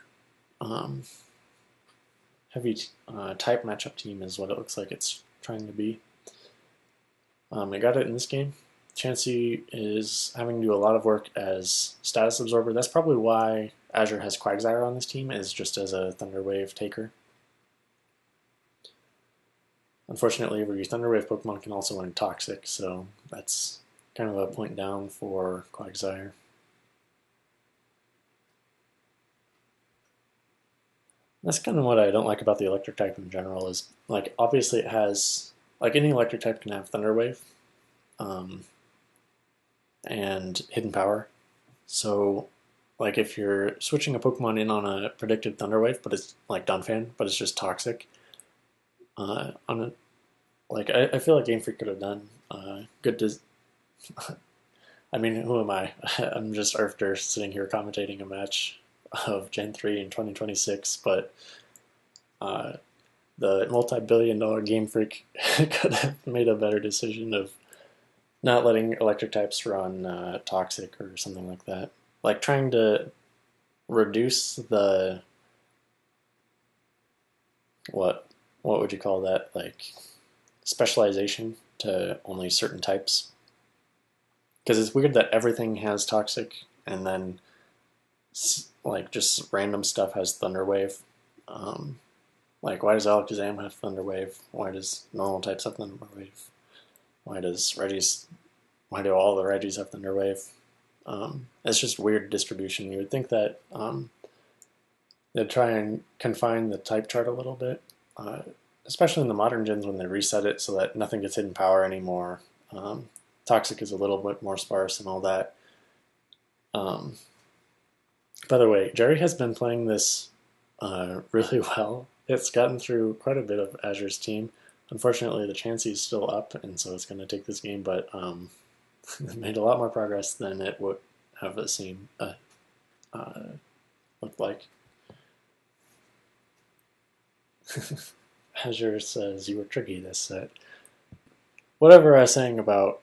heavy type matchup team is what it looks like it's trying to be. I got it in this game. Chansey is having to do a lot of work as status absorber. That's probably why Azure has Quagsire on this team, is just as a Thunder Wave taker. Unfortunately, every Thunder Wave Pokemon can also learn Toxic, so that's kind of a point down for Quagsire. That's kind of what I don't like about the electric type in general, is like obviously it has, like any electric type can have Thunder Wave and Hidden Power. So like if you're switching a Pokemon in on a predicted Thunder Wave, but it's like Dunfan, but it's just Toxic, on a, like I feel like Game Freak could have done good. I mean, who am I? I'm just Earthder sitting here commentating a match of Gen 3 in 2026, but the multi-billion-dollar Game Freak could have made a better decision of not letting electric types run Toxic or something like that. Like trying to reduce the what would you call that? Like specialization to only certain types. Because it's weird that everything has toxic, and then like just random stuff has Thunderwave. Um, like why does Alakazam have Thunderwave? Why does normal types have Thunderwave? Why does Reggie's? Why do all the Reggies have Thunderwave? It's just weird distribution. You would think that they'd try and confine the type chart a little bit, especially in the modern gens when they reset it so that nothing gets hidden power anymore. Toxic is a little bit more sparse and all that. Um, by the way, Jerry has been playing this really well. It's gotten through quite a bit of Azure's team. Unfortunately, the Chansey is still up, and so it's going to take this game, but it made a lot more progress than it would have seemed looked like. Azure says you were tricky this set. Whatever I was saying about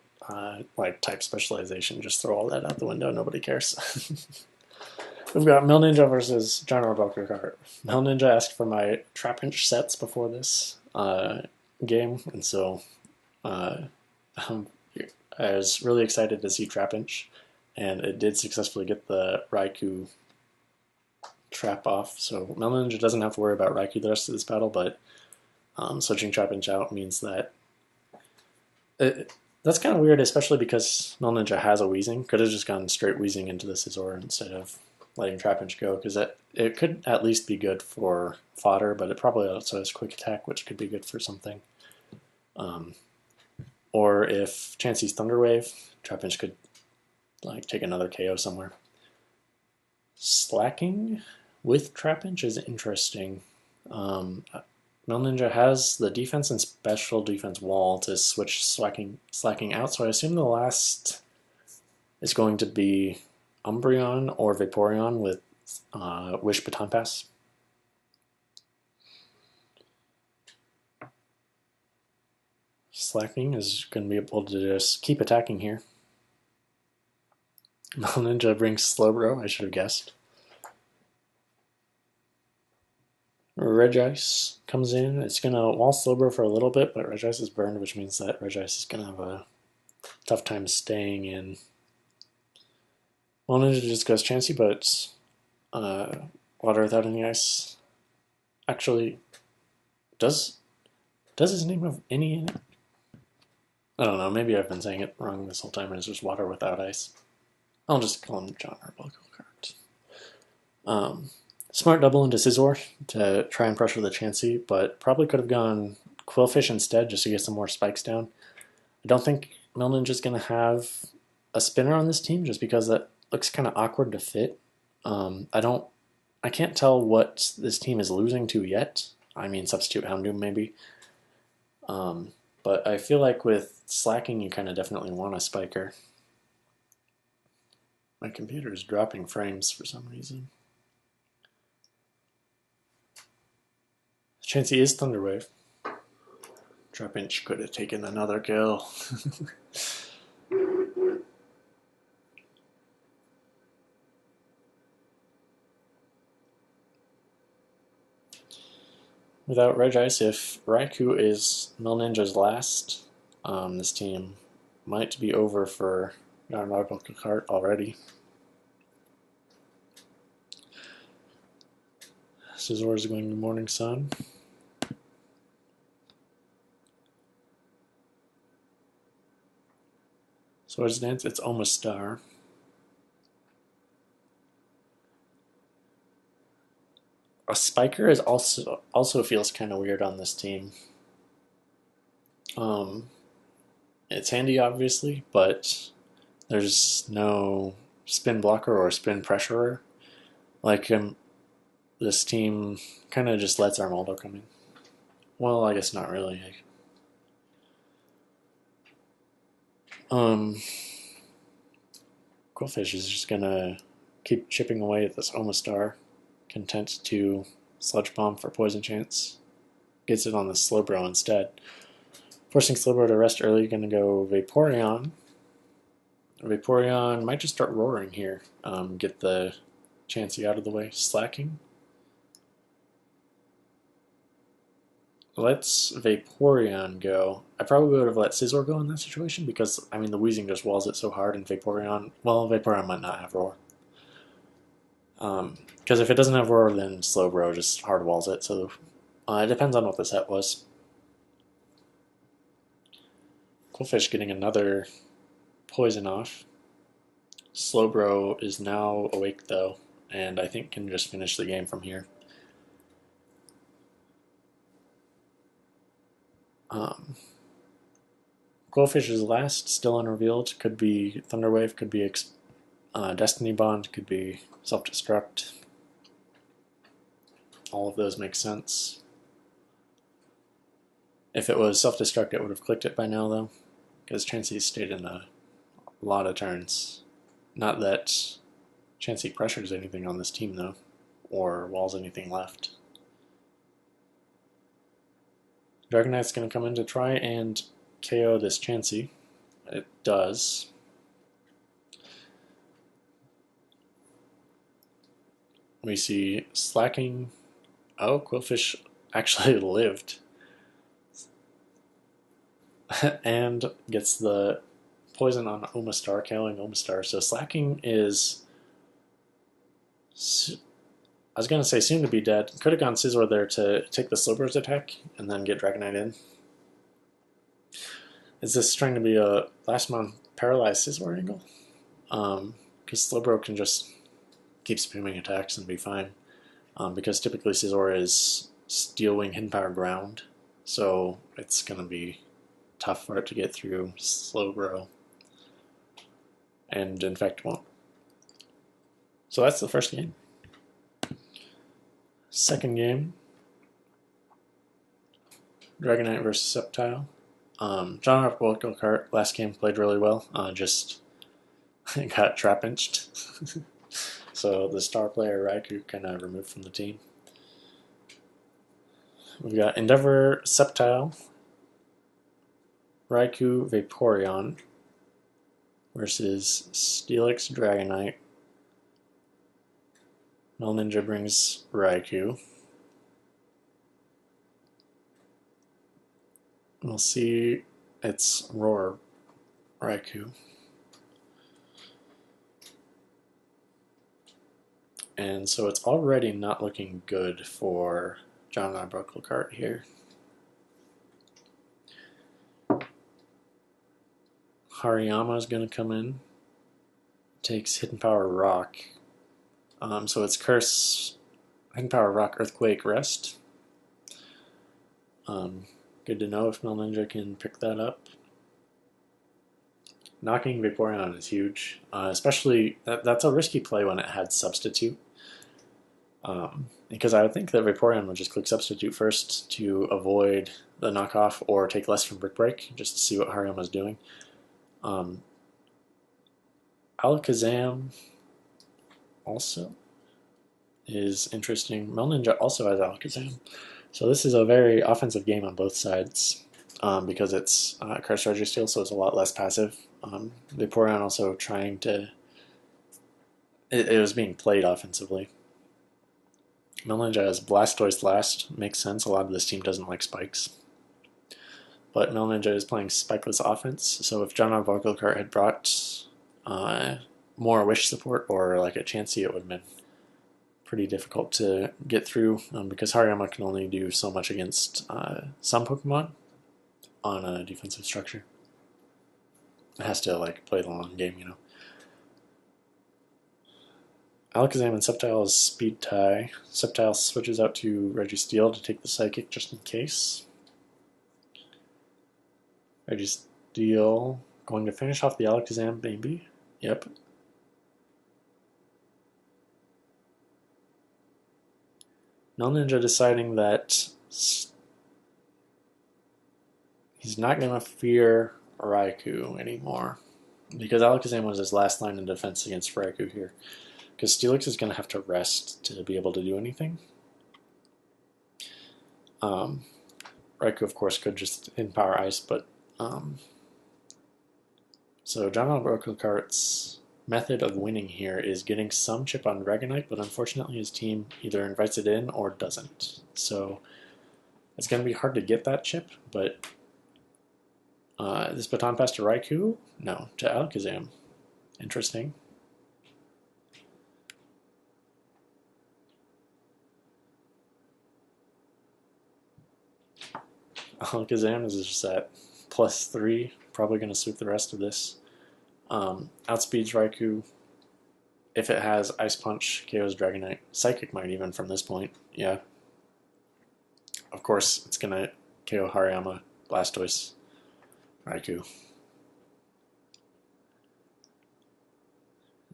like type specialization, just throw all that out the window. Nobody cares. We've got Melninja versus General Dr. Cart. Melninja asked for my Trapinch sets before this game, and so I was really excited to see Trapinch, and it did successfully get the Raikou trap off, so Melninja doesn't have to worry about Raikou the rest of this battle, but switching Trapinch out means that that's kind of weird, especially because Melninja has a Weezing. Could have just gone straight Weezing into the Scizor instead of letting Trapinch go, because it could at least be good for fodder, but it probably also has quick attack, which could be good for something. Or if Chansey's Thunderwave, Trapinch could like take another KO somewhere. Slacking with Trapinch is interesting. Melninja has the defense and special defense wall to switch slacking out, so I assume the last is going to be Umbreon or Vaporeon with Wish Baton Pass. Slacking is going to be able to just keep attacking here. Melninja brings Slowbro, I should have guessed. Regice comes in. It's going to wall Slowbro for a little bit, but Regice is burned, which means that Regice is going to have a tough time staying in. Melninja just goes Chansey, but Water Without Any Ice actually does his name have any in it? I don't know, maybe I've been saying it wrong this whole time and it's just Water Without Ice. I'll just call him John Arboggle Kart. Smart double into Scizor to try and pressure the Chansey, but probably could have gone Quillfish instead just to get some more spikes down. I don't think Melninja's going to have a spinner on this team just because that looks kind of awkward to fit. I can't tell what this team is losing to yet. I mean, substitute Houndoom maybe. But I feel like with slacking, you kind of definitely want a spiker. My computer is dropping frames for some reason. Chansey is Thunderwave. Trapinch could have taken another kill. Without Regice, if Raikou is Melninja's last, this team might be over for Yarnargle Kakart already. Scizor is going to Morning Sun. Swords Dance, it's almost Star. A spiker is also feels kind of weird on this team. It's handy, obviously, but there's no spin blocker or spin pressurer. Like this team kind of just lets Armaldo come in. Well, I guess not really. Quillfish is just gonna keep chipping away at this Omastar, content to Sludge Bomb for Poison Chance. Gets it on the Slowbro instead. Forcing Slowbro to rest early, gonna go Vaporeon. Vaporeon might just start roaring here. Get the Chansey out of the way. Slacking. Let's Vaporeon go. I probably would have let Scizor go in that situation because, I mean, the Weezing just walls it so hard, and Vaporeon, well, Vaporeon might not have Roar. Because if it doesn't have Roar, then Slowbro just hard walls it, so it depends on what the set was. Qwilfish getting another poison off. Slowbro is now awake though, and I think can just finish the game from here. Qwilfish is last, still unrevealed. Could be Thunderwave, could be Destiny Bond, could be Self-Destruct. All of those make sense. If it was Self-Destruct, it would have clicked it by now though, because Chansey stayed in a lot of turns. Not that Chansey pressures anything on this team though, or walls anything left. Dragonite's going to come in to try and KO this Chansey. It does. We see slacking. Oh, Qwilfish actually lived. And gets the poison on Omastar, KOing Omastar. So slacking is, I was going to say soon to be dead. Could have gone Scizor there to take the Slowbro's attack and then get Dragonite in. Is this trying to be a last month paralyzed Scizor angle? Because Slowbro can just keep spamming attacks and be fine. Because typically Scizor is Steel Wing, Hidden Power, Ground. So it's going to be tough for it to get through Slowbro. And in fact won't. So that's the first game. Second game, Dragonite versus Sceptile. John Cart last game played really well, just got trap-inched. So the star player Raikou kind of removed from the team. We've got Endeavor Sceptile, Raikou Vaporeon versus Steelix Dragonite. Melninja brings Raikou. We'll see it's Roar Raikou. And so it's already not looking good for John Cart here. Hariyama is going to come in. Takes Hidden Power Rock. So it's Curse, Hidden Power Rock, Earthquake, Rest. Good to know if Melninja can pick that up. Knocking Vaporeon is huge, especially that's a risky play when it had Substitute. Because I would think that Vaporeon would just click Substitute first to avoid the knockoff or take less from Brick Break, just to see what Hariyama's doing. Alakazam also is interesting. Melninja also has Alakazam. So this is a very offensive game on both sides because it's Curse Registeel, so it's a lot less passive. Vaporeon also trying to... It was being played offensively. Melninja has Blastoise last. Makes sense. A lot of this team doesn't like spikes. But Melninja is playing spikeless offense, so if John Cart had brought more Wish support or like a Chansey, it would have been pretty difficult to get through because Hariyama can only do so much against some Pokemon on a defensive structure. It has to like play the long game, you know. Alakazam and Sceptile is speed tie. Sceptile switches out to Registeel to take the Psychic just in case. Registeel going to finish off the Alakazam, maybe. Yep. Melninja deciding that he's not going to fear Raikou anymore because Alakazam was his last line of defense against Raikou here. Because Steelix is going to have to rest to be able to do anything. Raikou, of course, could just Hidden Power Ice, but... So John Cart's method of winning here is getting some chip on Dragonite, but unfortunately his team either invites it in or doesn't. So It's going to be hard to get that chip, but this baton pass to Raikou? No, to Alakazam. Interesting. Alakazam is just at +3, probably going to sweep the rest of this. Outspeeds Raikou. If it has Ice Punch, KO's Dragonite. Psychic might even from this point, yeah. Of course, it's going to KO Hariyama, Blastoise, Raikou.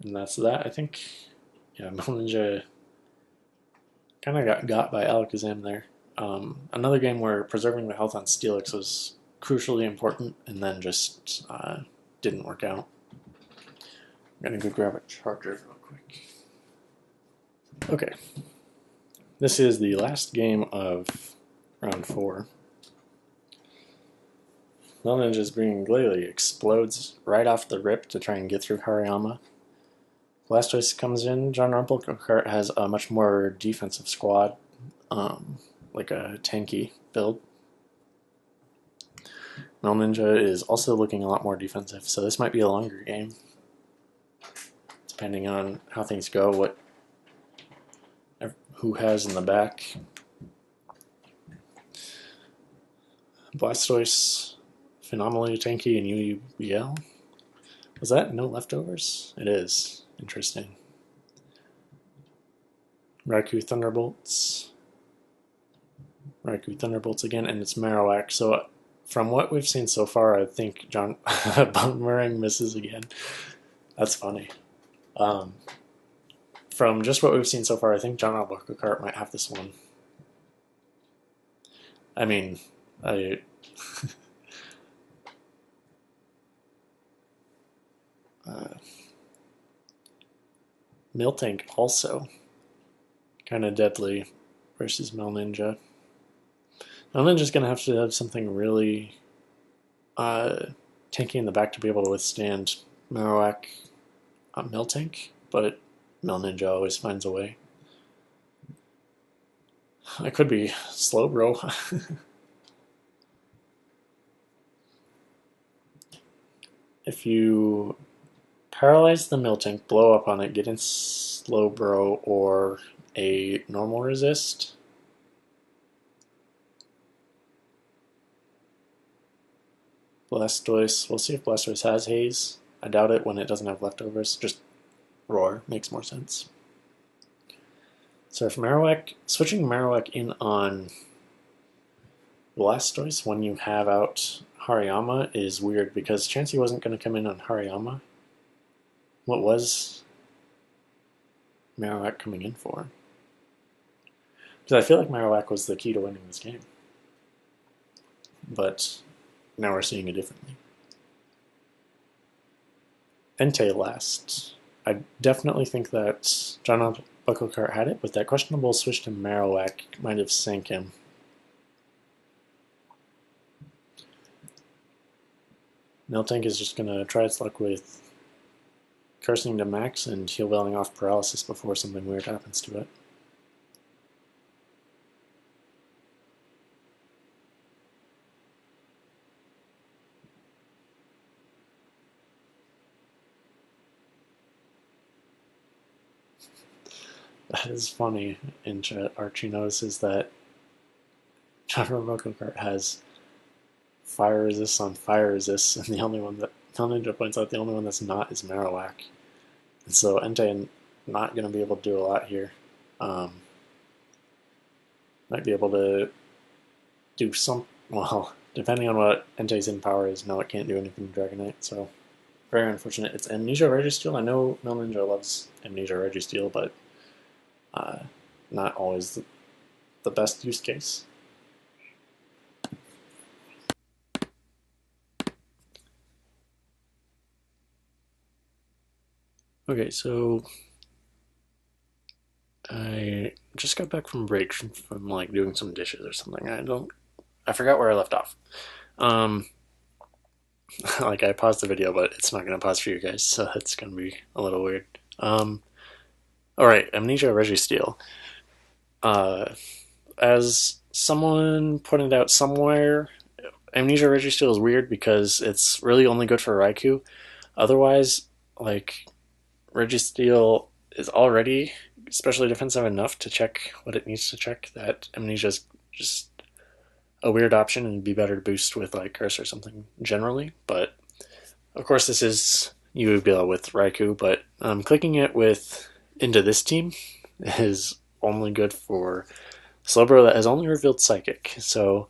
And that's that, I think. Yeah, Melninja kind of got by Alakazam there. Another game where preserving the health on Steelix was crucially important and then just didn't work out. I'm going to go grab a charger real quick. Okay. This is the last game of round 4. Melninja's Green Glalie explodes right off the rip to try and get through Hariyama. Blastoise comes in. John Rumpelkart has a much more defensive squad, like a tanky build. Melninja is also looking a lot more defensive, so this might be a longer game, depending on how things go, who has in the back. Blastoise, phenomenally tanky in UUBL. Was that no leftovers? It is. Interesting. Raikou Thunderbolts. Raikou Thunderbolts again, and it's Marowak. So from what we've seen so far, I think John Boomerang misses again. That's funny. From just what we've seen so far, I think John Albuquerque might have this one. I mean, Miltank also kind of deadly versus Melninja. Melninja's going to have something really tanky in the back to be able to withstand Marowak Miltank, but Melninja always finds a way. I could be slow, bro. If you paralyze the Miltank, blow up on it, get in Slowbro or a normal resist. Blastoise, we'll see if Blastoise has Haze. I doubt it when it doesn't have leftovers. Just Roar makes more sense. So if Marowak, switching Marowak in on Blastoise when you have out Hariyama is weird because Chansey wasn't going to come in on Hariyama. What was Marowak coming in for? Because I feel like Marowak was the key to winning this game. But now we're seeing it differently. Entei last. I definitely think that John Bucklecart had it, but that questionable switch to Marowak might have sank him. Miltank is just going to try its luck with cursing to max and heal welling off paralysis before something weird happens to it. That is funny in chat. Archie notices that John Bucklecart has fire resists on fire resists, and the only one that Melninja points out the only one that's not is Marowak. And so Entei not going to be able to do a lot here. Might be able to do some, well, depending on what Entei's in power is, no, it can't do anything to Dragonite, so very unfortunate. It's Amnesia Registeel. I know Melninja loves Amnesia Registeel, but not always the best use case. Okay, so I just got back from break from like doing some dishes or something. I forgot where I left off. Like I paused the video, but it's not gonna pause for you guys, so it's gonna be a little weird. Alright, Amnesia Registeel. As someone pointed out somewhere, Amnesia Registeel is weird because it's really only good for Raikou. Otherwise, like, Registeel is already especially defensive enough to check what it needs to check, that Amnesia is just a weird option and be better to boost with like Curse or something generally. But of course, this is UUBL with Raikou, but clicking it with into this team is only good for Slowbro that has only revealed Psychic. So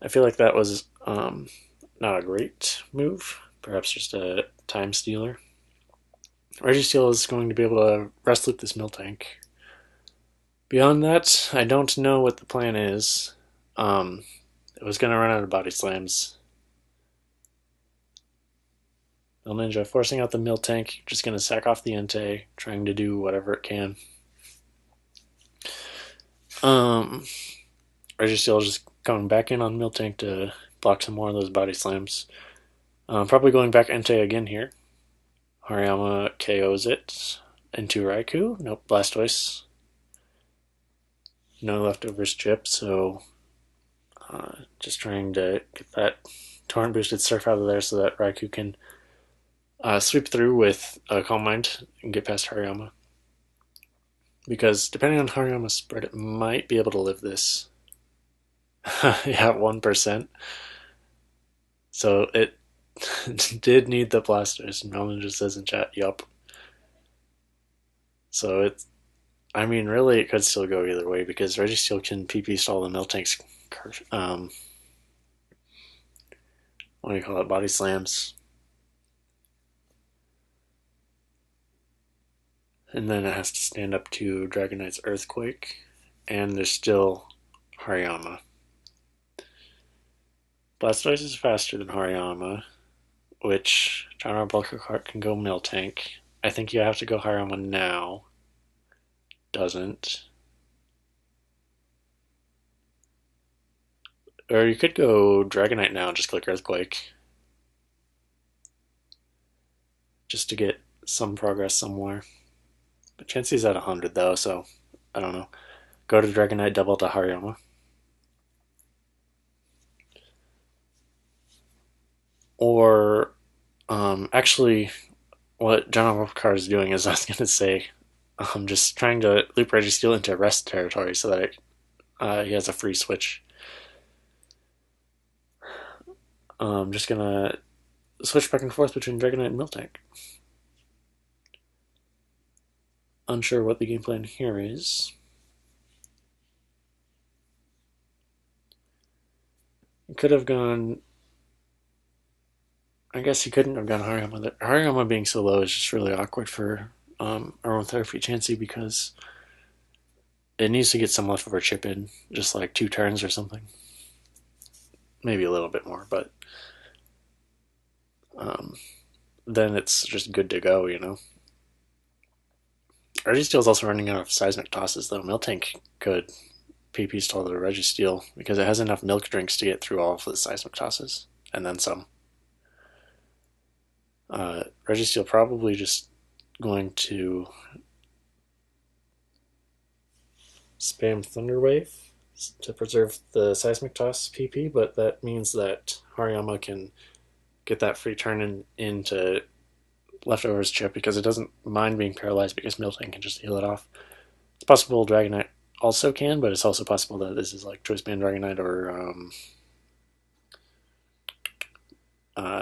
I feel like that was not a great move, perhaps just a time stealer. Registeel is going to be able to rest loop this Miltank. Beyond that, I don't know what the plan is. It was going to run out of body slams. Melninja forcing out the Miltank, just going to sack off the Entei, trying to do whatever it can. Registeel just coming back in on Miltank to block some more of those body slams. Probably going back Entei again here. Hariyama KOs it into Raikou. Nope, Blastoise. No leftovers chip, so just trying to get that torrent boosted surf out of there so that Raikou can sweep through with Calm Mind and get past Hariyama. Because depending on Hariyama's spread, it might be able to live this. Yeah, 1%. So it did need the Blastoise, and Melvin just says in chat, yup. So it's, I mean, really, it could still go either way because Registeel can PP stall the Miltank's, what do you call it, body slams. And then it has to stand up to Dragonite's Earthquake, and there's still Hariyama. Blastoise is faster than Hariyama, which Genre Bulker Cart can go Miltank. I think you have to go Hariyama now. Doesn't. Or you could go Dragonite now and just click Earthquake. Just to get some progress somewhere. But Chansey's at 100 though, so I don't know. Go to Dragonite, double to Hariyama. Or, actually, what John Car is doing is I was going to say, just trying to loop Registeel into rest territory so that he has a free switch. Just going to switch back and forth between Dragonite and Miltank. Unsure what the game plan here is. He could have gone. I guess he couldn't have gone Hariyama. Hariyama being so low is just really awkward for Aromatherapy Chansey because it needs to get some leftover chip in, just like 2 turns or something. Maybe a little bit more, but then it's just good to go, you know. Registeel's also running out of Seismic Tosses, though. Miltank could PP stall the Registeel because it has enough milk drinks to get through all of the Seismic Tosses, and then some. Registeel probably just going to spam Thunder Wave to preserve the Seismic Toss PP, but that means that Hariyama can get that free turn into leftovers chip because it doesn't mind being paralyzed because Miltank can just heal it off. It's possible Dragonite also can, but it's also possible that this is like Choice Band Dragonite or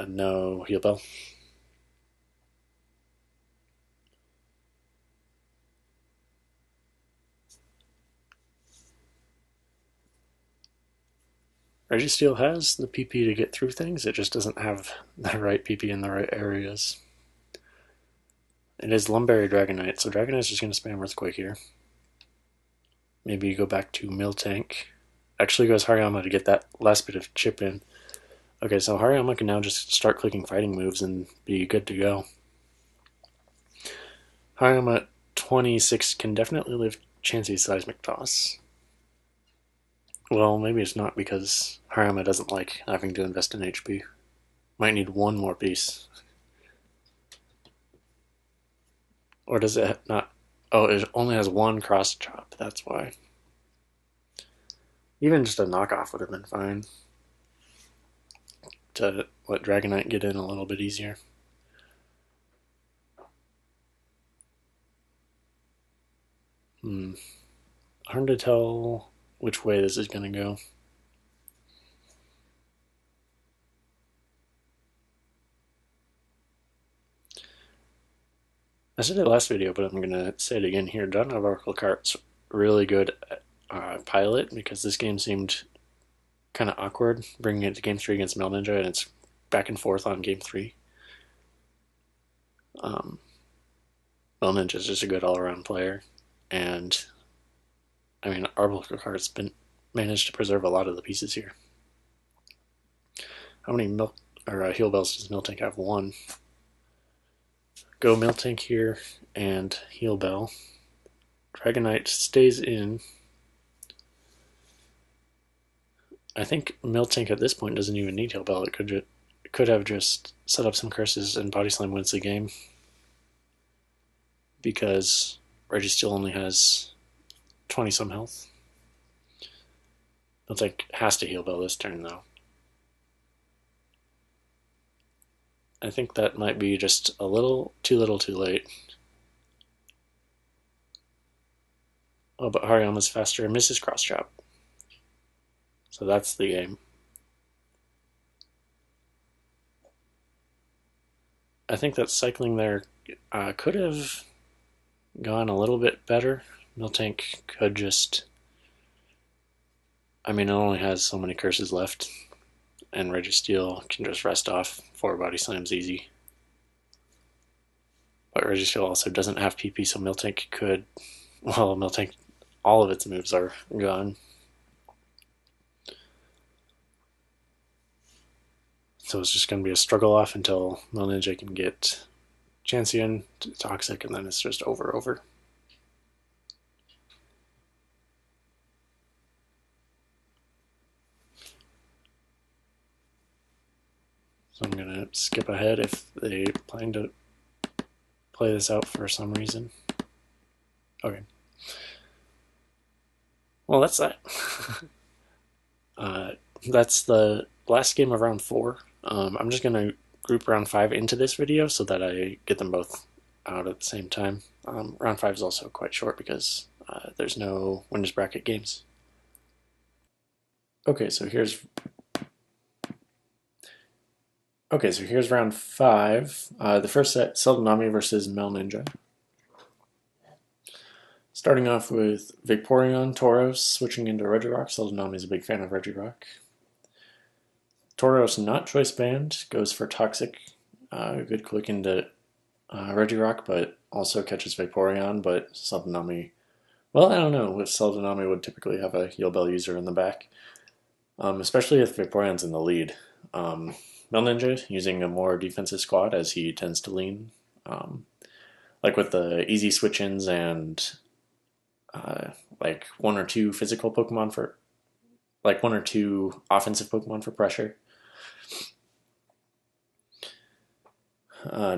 no Heal Bell. Registeel has the PP to get through things, it just doesn't have the right PP in the right areas. It is Lumberry Dragonite, so Dragonite's just going to spam Earthquake here. Maybe you go back to Miltank. Actually goes Hariyama to get that last bit of chip in. Okay, so Hariyama can now just start clicking fighting moves and be good to go. Hariyama at 26 can definitely live Chansey's Seismic Toss. Well, maybe it's not because Hariyama doesn't like having to invest in HP. Might need one more piece. Or does it not? Oh, it only has one cross chop, that's why. Even just a knockoff would have been fine to let Dragon Knight get in a little bit easier. Hard to tell which way this is going to go. I said it last video, but I'm going to say it again here. John of Oracle Cart's really good pilot, because this game seemed kind of awkward bringing it to game 3 against Melninja, and it's back and forth on game 3. Melninja's just a good all-around player, and I mean, Oracle Cart's been managed to preserve a lot of the pieces here. How many heal bells does Miltank have? 1. Go Miltank here and heal bell. Dragon Knight stays in. I think Miltank at this point doesn't even need heal bell. It could have just set up some curses and Body Slam wins the game, because Registeel only has 20 some health. Miltank has to heal bell this turn though. I think that might be just a little too late. Oh, but Hariyama's faster and misses cross chop. So that's the game. I think that cycling there could have gone a little bit better. Miltank could just... I mean, it only has so many curses left, and Registeel can just rest off 4 body slams easy. But Registeel also doesn't have PP, so Miltank could... Well, Miltank, all of its moves are gone. So it's just going to be a struggle off until Melninja can get Chansey to Toxic, and then it's just over. So I'm going to skip ahead if they plan to play this out for some reason. Okay. Well, that's that. That's the last game of round 4. I'm just going to group round 5 into this video so that I get them both out at the same time. Round 5 is also quite short because there's no winners bracket games. Okay, so here's round 5. The first set, Celdanami versus Melninja. Starting off with Vaporeon, Tauros, switching into Regirock. Celdanami is a big fan of Regirock. Tauros, not choice banned, goes for Toxic. Good click into Regirock, but also catches Vaporeon. But Celdanami, well, I don't know if Celdanami would typically have a heal bell user in the back, especially if Vaporeon's in the lead. Melninja using a more defensive squad, as he tends to lean, like with the easy switch-ins and like 1 or 2 physical Pokemon for, like 1 or 2 offensive Pokemon for pressure.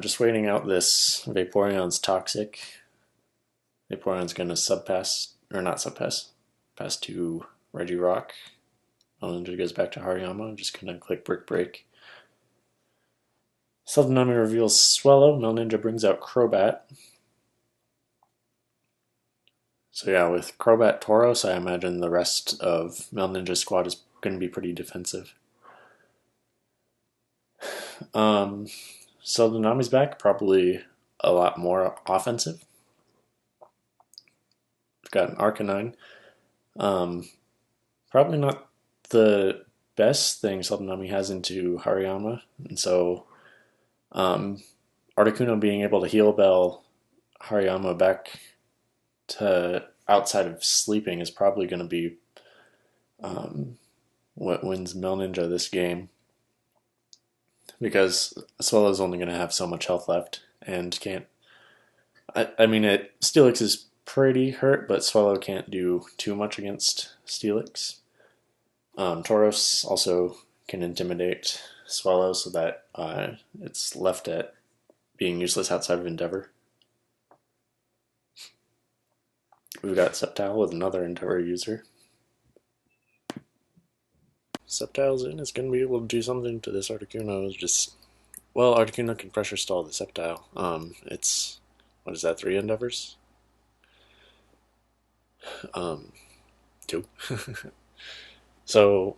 Just waiting out this Vaporeon's Toxic. Vaporeon's going to subpass, or not subpass, pass to Regirock. Melninja goes back to Hariyama. I'm just going to click Brick Break. Celdanami reveals Swellow. Melninja brings out Crobat. So yeah, with Crobat Tauros, I imagine the rest of Melninja's squad is going to be pretty defensive. Celdanami's back, probably a lot more offensive. Got an Arcanine. Probably not the best thing Celdanami has into Hariyama, and so Articuno being able to heal bell Hariyama back to outside of sleeping is probably going to be what wins Melninja this game, because Swellow's only going to have so much health left and can't. I mean, Steelix is pretty hurt, but Swellow can't do too much against Steelix. Tauros also can intimidate Swellow so that it's left at being useless outside of Endeavor. We've got Sceptile with another Endeavor user. Sceptile's in, it's going to be able to do something to this Articuno. Well, Articuno can pressure stall the Sceptile. It's, what is that, 3 endeavors? 2. So,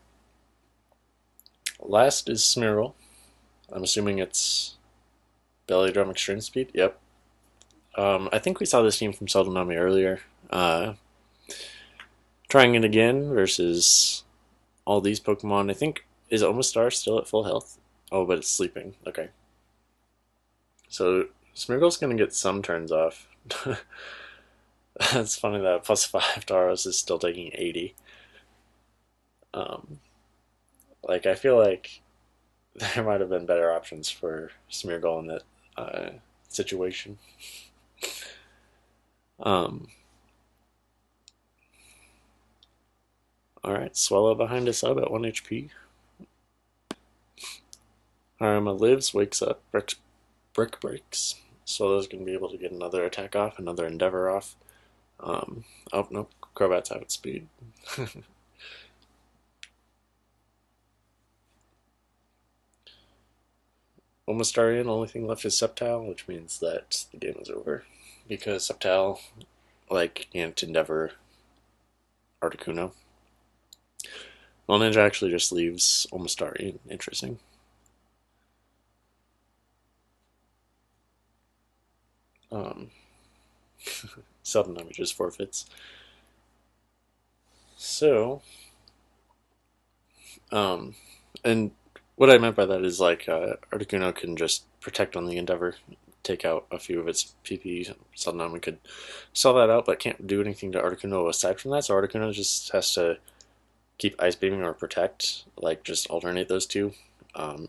last is Smeargle. I'm assuming it's Belly Drum Extreme Speed. Yep. I think we saw this team from Celdanami earlier. Trying it again versus all these Pokemon. I think, is Omastar still at full health? Oh, but it's sleeping. Okay. So, Smeargle's going to get some turns off. It's funny that +5 Tauros is still taking 80. I feel like there might have been better options for Smeargle in that situation. Alright, Swallow behind a sub at 1 HP. Harima lives, wakes up, brick breaks. Swallow's going to be able to get another attack off, another endeavor off. Oh, nope, Crobat's out at speed. Omastarian, only thing left is Sceptile, which means that the game is over. Because Sceptile, can't endeavor Articuno. Melninja actually just leaves Omastarian. Interesting. Celdanami just forfeits. So, and what I meant by that is Articuno can just protect on the Endeavor, take out a few of its PP. Celdanami could sell that out, but can't do anything to Articuno aside from that. So Articuno just has to keep Ice Beaming or Protect, just alternate those two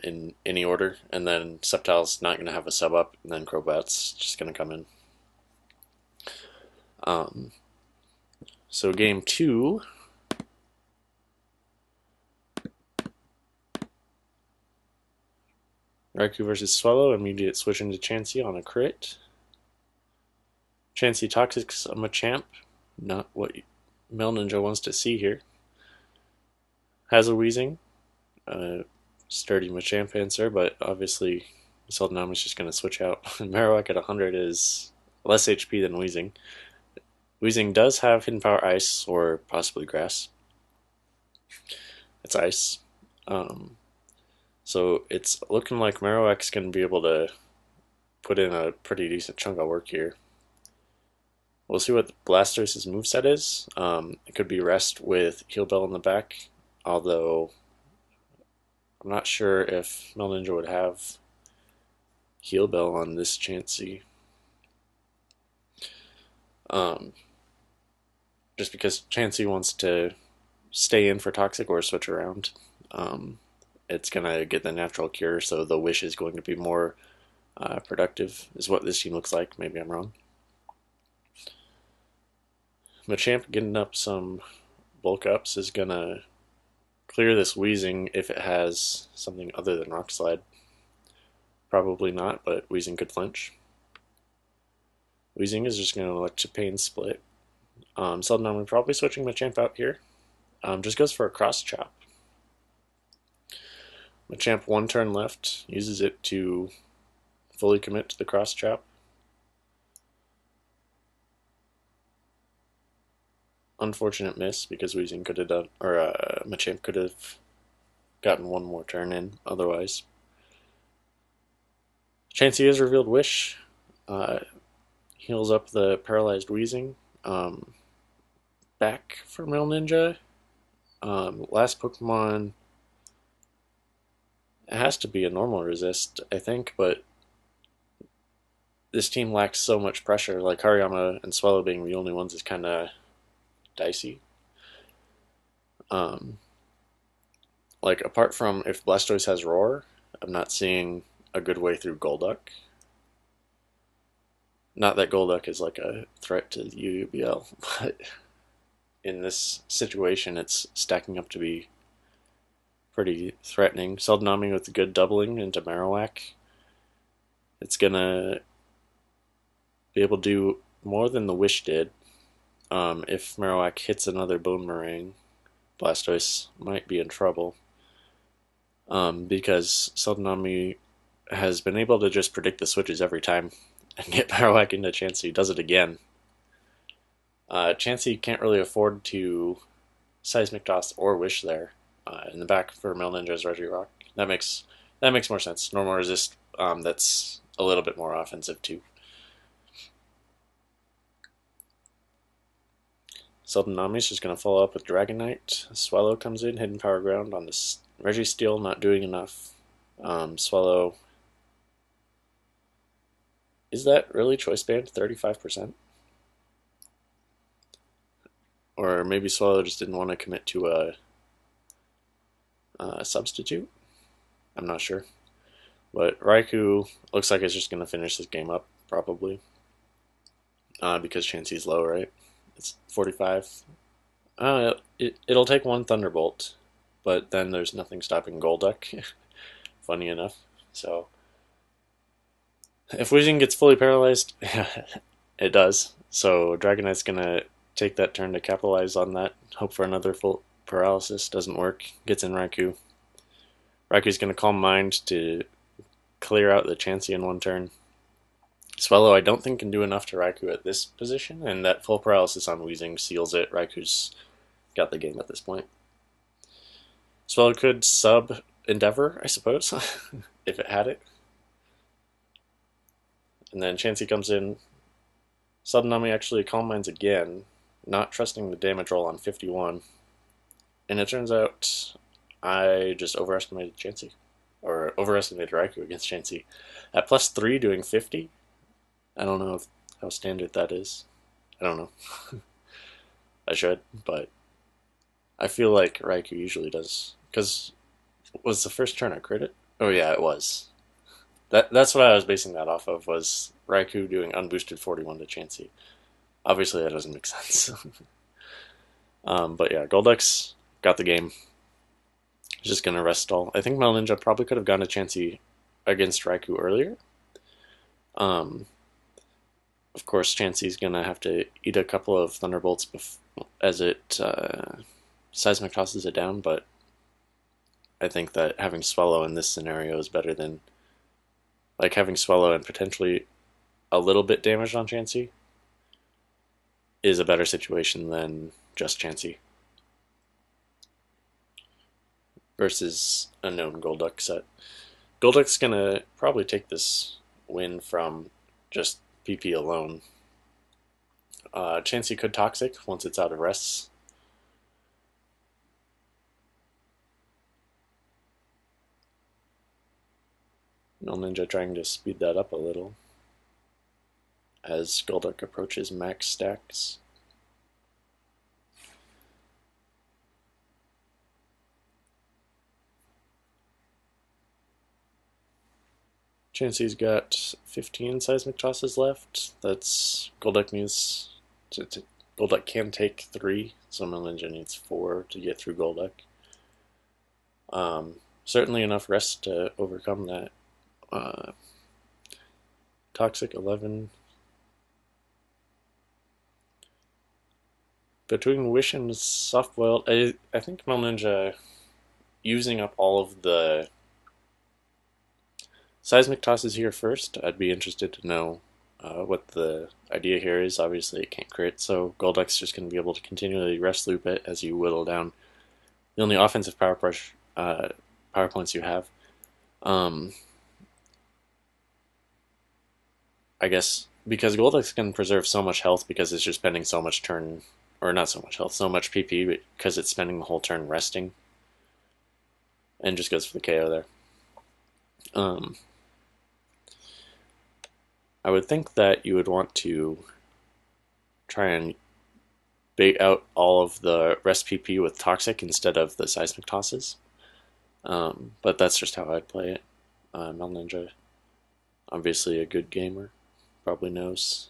in any order, and then Sceptile's not going to have a sub up, and then Crobat's just going to come in. So game 2. Raikou versus Swallow, immediate switch into Chansey on a crit. Chansey Toxic's a Machamp, not what Melninja wants to see here. Has a Weezing, sturdy Machamp answer, but obviously Celdanami's just going to switch out. Marowak at 100 is less HP than Weezing. Weezing does have Hidden Power Ice or possibly Grass. It's Ice. So it's looking like Marowak's going to be able to put in a pretty decent chunk of work here. We'll see what Blastoise's moveset is. It could be Rest with Heal Bell in the back, although I'm not sure if Melninja would have Heal Bell on this Chansey. Just because Chansey wants to stay in for Toxic or switch around. It's going to get the natural cure, so the Wish is going to be more productive, is what this team looks like. Maybe I'm wrong. Machamp getting up some bulk ups is going to clear this Weezing if it has something other than Rock Slide. Probably not, but Weezing could flinch. Weezing is just going to Electropain split. Celdanami probably switching Machamp out here. Just goes for a Cross Chop. Machamp 1 turn left, uses it to fully commit to the Cross Chop. Unfortunate miss because Weezing could have done, or Machamp could have gotten one more turn in otherwise. Chansey has revealed Wish. Heals up the paralyzed Weezing. Back for Melninja. Last Pokemon. It has to be a normal resist, I think, but this team lacks so much pressure. Hariyama and Swallow being the only ones is kind of dicey. Apart from if Blastoise has Roar, I'm not seeing a good way through Golduck. Not that Golduck is a threat to the UUBL, but in this situation, it's stacking up to be pretty threatening. Celdanami with a good doubling into Marowak. It's gonna be able to do more than the Wish did. If Marowak hits another Bone Meringue, Blastoise might be in trouble. because Celdanami has been able to just predict the switches every time and get power whack into Chansey. Does it again. Chansey can't really afford to seismic toss or wish there. In the back for Melninja's Regirock. That makes more sense. Normal resist. That's a little bit more offensive too. Celdanami's just going to follow up with Dragonite. Swallow comes in, hidden power ground on this Registeel, not doing enough. Swallow. Is that really choice band 35%? Or maybe Swallow just didn't want to commit to a substitute? I'm not sure. But Raikou looks like it's just going to finish this game up, probably. Because Chansey's low, right? It's 45. It'll take one Thunderbolt, but then there's nothing stopping Golduck, funny enough. So, if Weezing gets fully paralyzed, it does. So Dragonite's going to take that turn to capitalize on that, hope for another full paralysis. Doesn't work. Gets in Raikou. Raikou's going to Calm Mind to clear out the Chansey in one turn. Swallow, I don't think, can do enough to Raikou at this position, and that full paralysis on Weezing seals it. Raikou's got the game at this point. Swallow could sub Endeavor, I suppose, if it had it. And then Chansey comes in. Celdanami actually Calm Minds again, not trusting the damage roll on 51. And it turns out I just overestimated Chansey. Or overestimated Raikou against Chansey. At +3 doing 50? I don't know how standard that is. I don't know. I should, but I feel like Raikou usually does. Because was the first turn I crit it? Oh yeah, it was. That's what I was basing that off of, was Raikou doing unboosted 41 to Chansey. Obviously that doesn't make sense. But yeah, Golduck's got the game. Just gonna rest stall. I think Melninja probably could have gone to Chansey against Raikou earlier. Of course, Chansey's gonna have to eat a couple of Thunderbolts as it seismic tosses it down, but I think that having Swallow in this scenario is better than having Swallow and potentially a little bit damaged on Chansey is a better situation than just Chansey versus a known Golduck set. Golduck's gonna probably take this win from just PP alone. Chansey could Toxic once it's out of rests. Melninja trying to speed that up a little as Golduck approaches max stacks. Chansey's got 15 seismic tosses left. That's Golduck needs Golduck can take 3, so Melninja needs 4 to get through Golduck. Certainly enough rest to overcome that. Toxic 11. Between Wish and Soft Boiled, I think Melninja using up all of the seismic tosses here first. I'd be interested to know what the idea here is. Obviously it can't crit, so Golduck's just going to be able to continually rest loop it as you whittle down the only offensive power points you have. I guess because Golduck's can preserve so much health because it's just spending so much turn, or not so much health, so much PP because it's spending the whole turn resting, and just goes for the KO there. I would think that you would want to try and bait out all of the rest PP with Toxic instead of the seismic tosses. But that's just how I'd play it. Melninja, obviously a good gamer, probably knows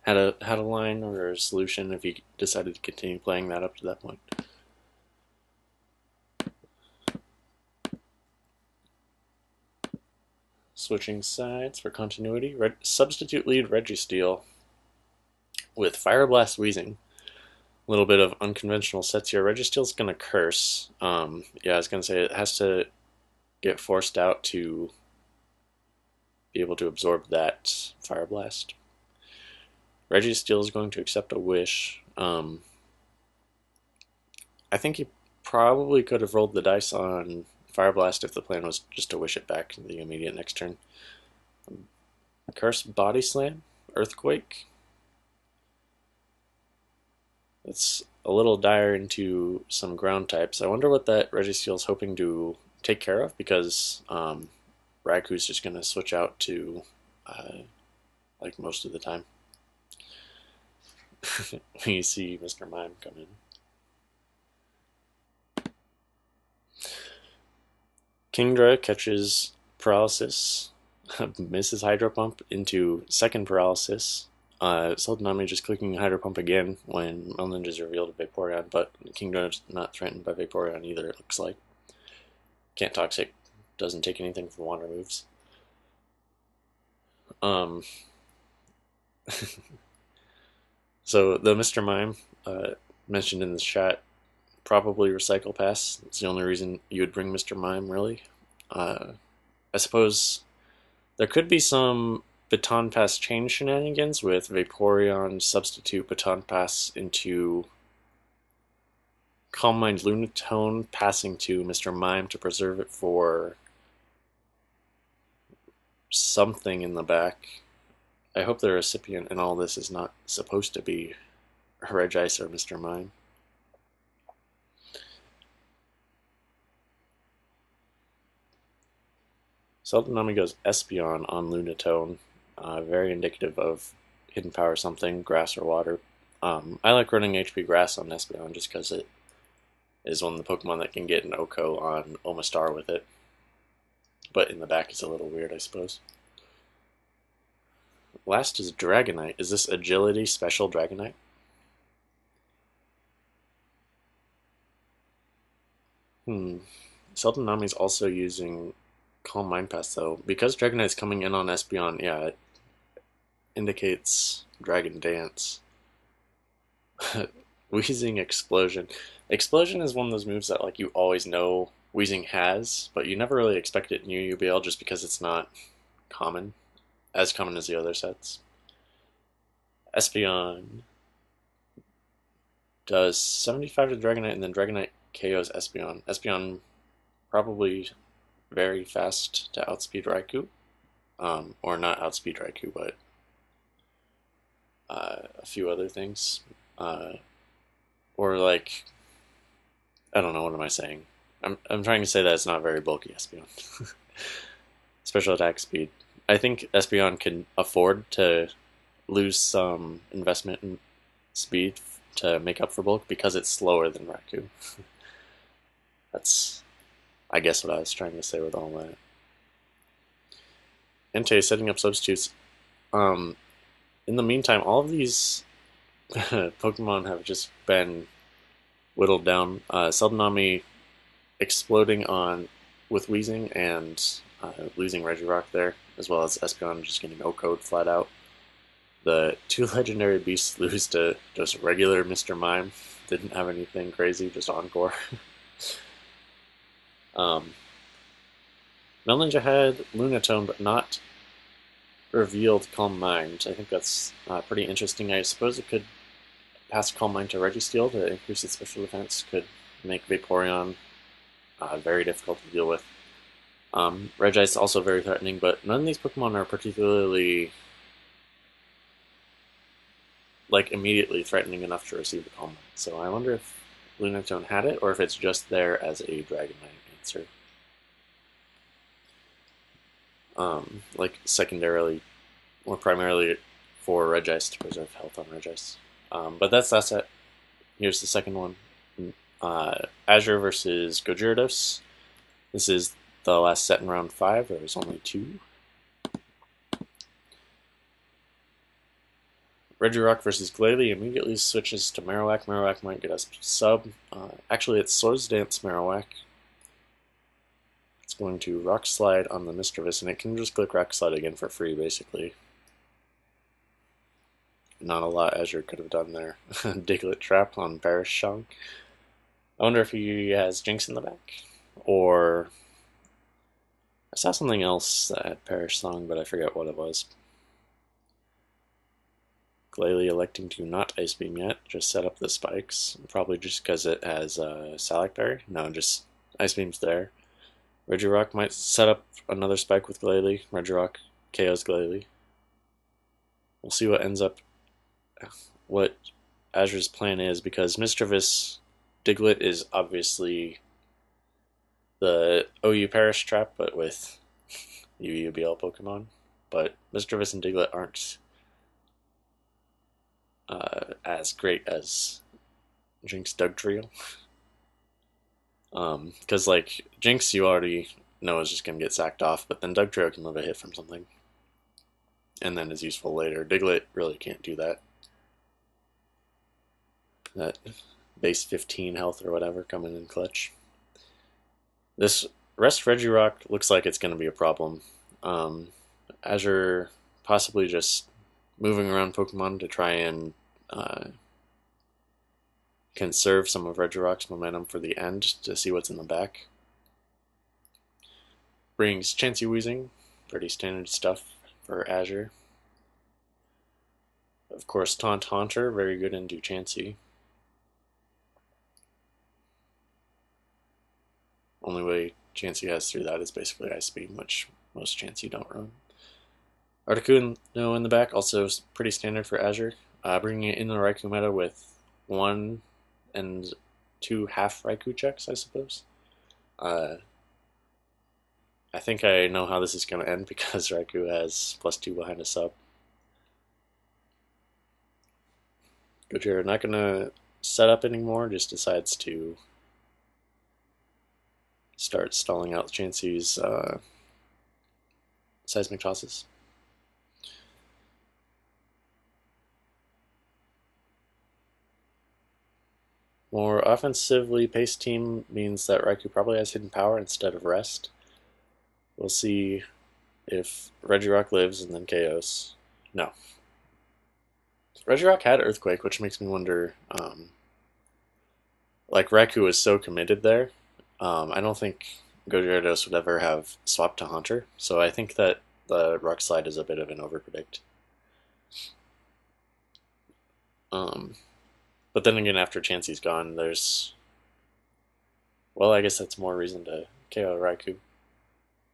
had a line or a solution if he decided to continue playing that up to that point. Switching sides for continuity. Substitute lead Registeel with Fire Blast Weezing. A little bit of unconventional sets here. Registeel's going to curse. Yeah, I was going to say it has to get forced out to be able to absorb that Fire Blast. Registeel is going to accept a wish. I think he probably could have rolled the dice on Fire Blast if the plan was just to wish it back in the immediate next turn. Curse Body Slam, Earthquake. It's a little dire into some ground types. I wonder what that Registeel is hoping to take care of, because Raiku's just going to switch out to like most of the time. When you see Mr. Mime come in. Kingdra catches Paralysis, misses Hydro Pump into second Paralysis. Celdanami just clicking Hydro Pump again when Melninja is revealed to Vaporeon, but Kingdra's not threatened by Vaporeon either, it looks like. Can't Toxic, doesn't take anything from water moves. So the Mr. Mime mentioned in the chat, probably Recycle Pass. It's the only reason you would bring Mr. Mime, really. I suppose there could be some Baton Pass chain shenanigans with Vaporeon substitute Baton Pass into Calm Mind Lunatone, passing to Mr. Mime to preserve it for something in the back. I hope the recipient in all this is not supposed to be Regice or Mr. Mime. Celdanami goes Espeon on Lunatone, very indicative of Hidden Power something, grass or water. I like running HP Grass on Espeon just because it is one of the Pokemon that can get an Oko on Omastar with it. But in the back is a little weird, I suppose. Last is Dragonite. Is this Agility Special Dragonite? Celdanami's also using Calm Mind Pass, though. Because Dragonite's coming in on Espeon, yeah, it indicates Dragon Dance. Weezing Explosion. Explosion is one of those moves that like you always know Weezing has, but you never really expect it in UUBL just because it's not common. As common as the other sets. Espeon does 75 to Dragonite, and then Dragonite KOs Espeon. Espeon probably very fast to outspeed Raikou. Or not outspeed Raikou, but a few other things. Or like, I don't know, what am I saying? I'm trying to say that it's not very bulky Espeon. Special attack speed. I think Espeon can afford to lose some investment in speed to make up for bulk because it's slower than Raikou. That's, I guess, what I was trying to say with all that. Entei setting up substitutes. In the meantime, all of these Pokemon have just been whittled down. Celdanami exploding on with Weezing and losing Regirock there, as well as Espeon just getting O-Code flat out. The two legendary beasts lose to just regular Mr. Mime. Didn't have anything crazy, just Encore. Melninja had Lunatone, but not revealed Calm Mind. I think that's pretty interesting. I suppose it could pass Calm Mind to Registeel to increase its special defense. Could make Vaporeon very difficult to deal with. Regice also very threatening, but none of these Pokemon are particularly like immediately threatening enough to receive the Calm Mind. So I wonder if Lunatone had it, or if it's just there as a Dragonite answer. Like secondarily or primarily for Regice to preserve health on Regice. But that's that set. Here's the second one. Azure versus Gojirados. This is the last set in round 5. There was only 2. Regirock versus Glalie immediately switches to Marowak. Marowak might get us sub. Actually, it's Swords Dance Marowak. It's going to Rock Slide on the Mischievous, and it can just click Rock Slide again for free, basically. Not a lot Azure could have done there. Diglett Trap on Parashong. I wonder if he has Jinx in the back, or I saw something else that had Perish Song, but I forget what it was. Glalie electing to not Ice Beam yet, just set up the spikes. Probably just because it has Salac Berry. No, just Ice Beam's there. Regirock might set up another spike with Glalie. Regirock KOs Glalie. We'll see what ends up, what Azure's plan is, because Mischievous Diglett is obviously the OU Perish trap, but with UUBL Pokemon. But Mischievous and Diglett aren't as great as Jinx Dugtrio. Because like Jinx, you already know is just gonna get sacked off, but then Dugtrio can live a hit from something, and then is useful later. Diglett really can't do that. That base 15 health or whatever coming in clutch. This rest Regirock looks like it's gonna be a problem. Azure possibly just moving around Pokemon to try and conserve some of Regirock's momentum for the end to see what's in the back. Brings Chansey Weezing, pretty standard stuff for Azure. Of course, Taunt Haunter, very good into Chansey. Only way Chansey has through that is basically Ice Beam, which most Chansey don't run. Articuno in the back, also pretty standard for Azure. Bringing it in the Raikou meta with 1 and 2 half Raikou checks, I suppose. I think I know how this is going to end because Raikou has +2 behind a sub. Gojirados not going to set up anymore, just decides to start stalling out Chansey's seismic tosses. More offensively paced team means that Raikou probably has hidden power instead of rest. We'll see if Regirock lives and then KOs. No. Regirock had Earthquake, which makes me wonder, like Raikou was so committed there, I don't think Gojirados would ever have swapped to Haunter, so I think that the Rock Slide is a bit of an overpredict. But then again, after Chansey's gone, there's... Well, I guess that's more reason to KO Raikou.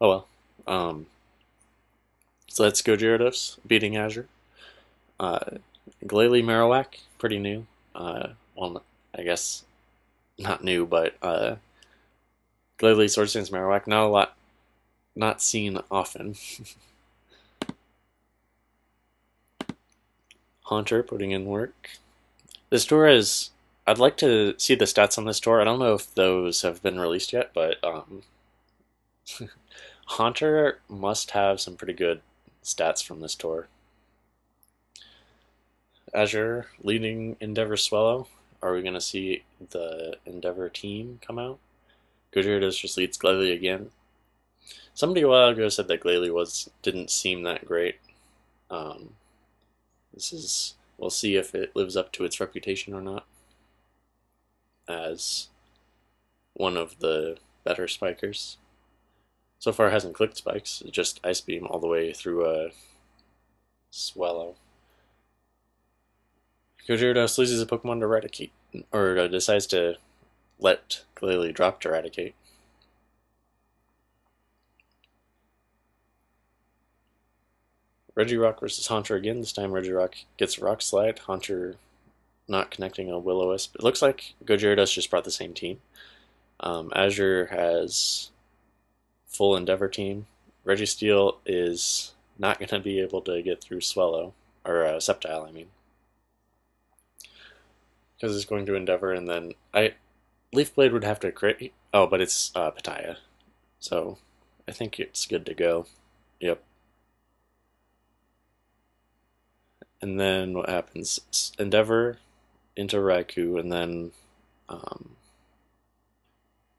Oh well. So that's Gojirados beating Azure. Glalie Marowak, pretty new. Well, I guess not new, but Glalie Swords Dance Marowak, not seen often. Haunter putting in work. This tour is... I'd like to see the stats on this tour. I don't know if those have been released yet, but Haunter must have some pretty good stats from this tour. Azure leading Endeavor Swallow. Are we going to see the Endeavor team come out? Gojirados just leads Glalie again. Somebody a while ago said that Glalie didn't seem that great. We'll see if it lives up to its reputation or not as one of the better spikers. So far, it hasn't clicked spikes, just Ice Beam all the way through a Swallow. Gojirados loses a Pokemon to Eradicate, or decides to let Glalie drop to Eradicate. Regirock versus Haunter again. This time Regirock gets Rock Slide. Haunter not connecting a Will-O-Wisp. It looks like Gojirados just brought the same team. Azure has full Endeavor team. Registeel is not going to be able to get through Swallow, or Sceptile, I mean. Because it's going to Endeavor, and then Leaf Blade would have to crit. Oh, but it's Pataya. So I think it's good to go. Yep. And then what happens? Endeavor into Raikou, and then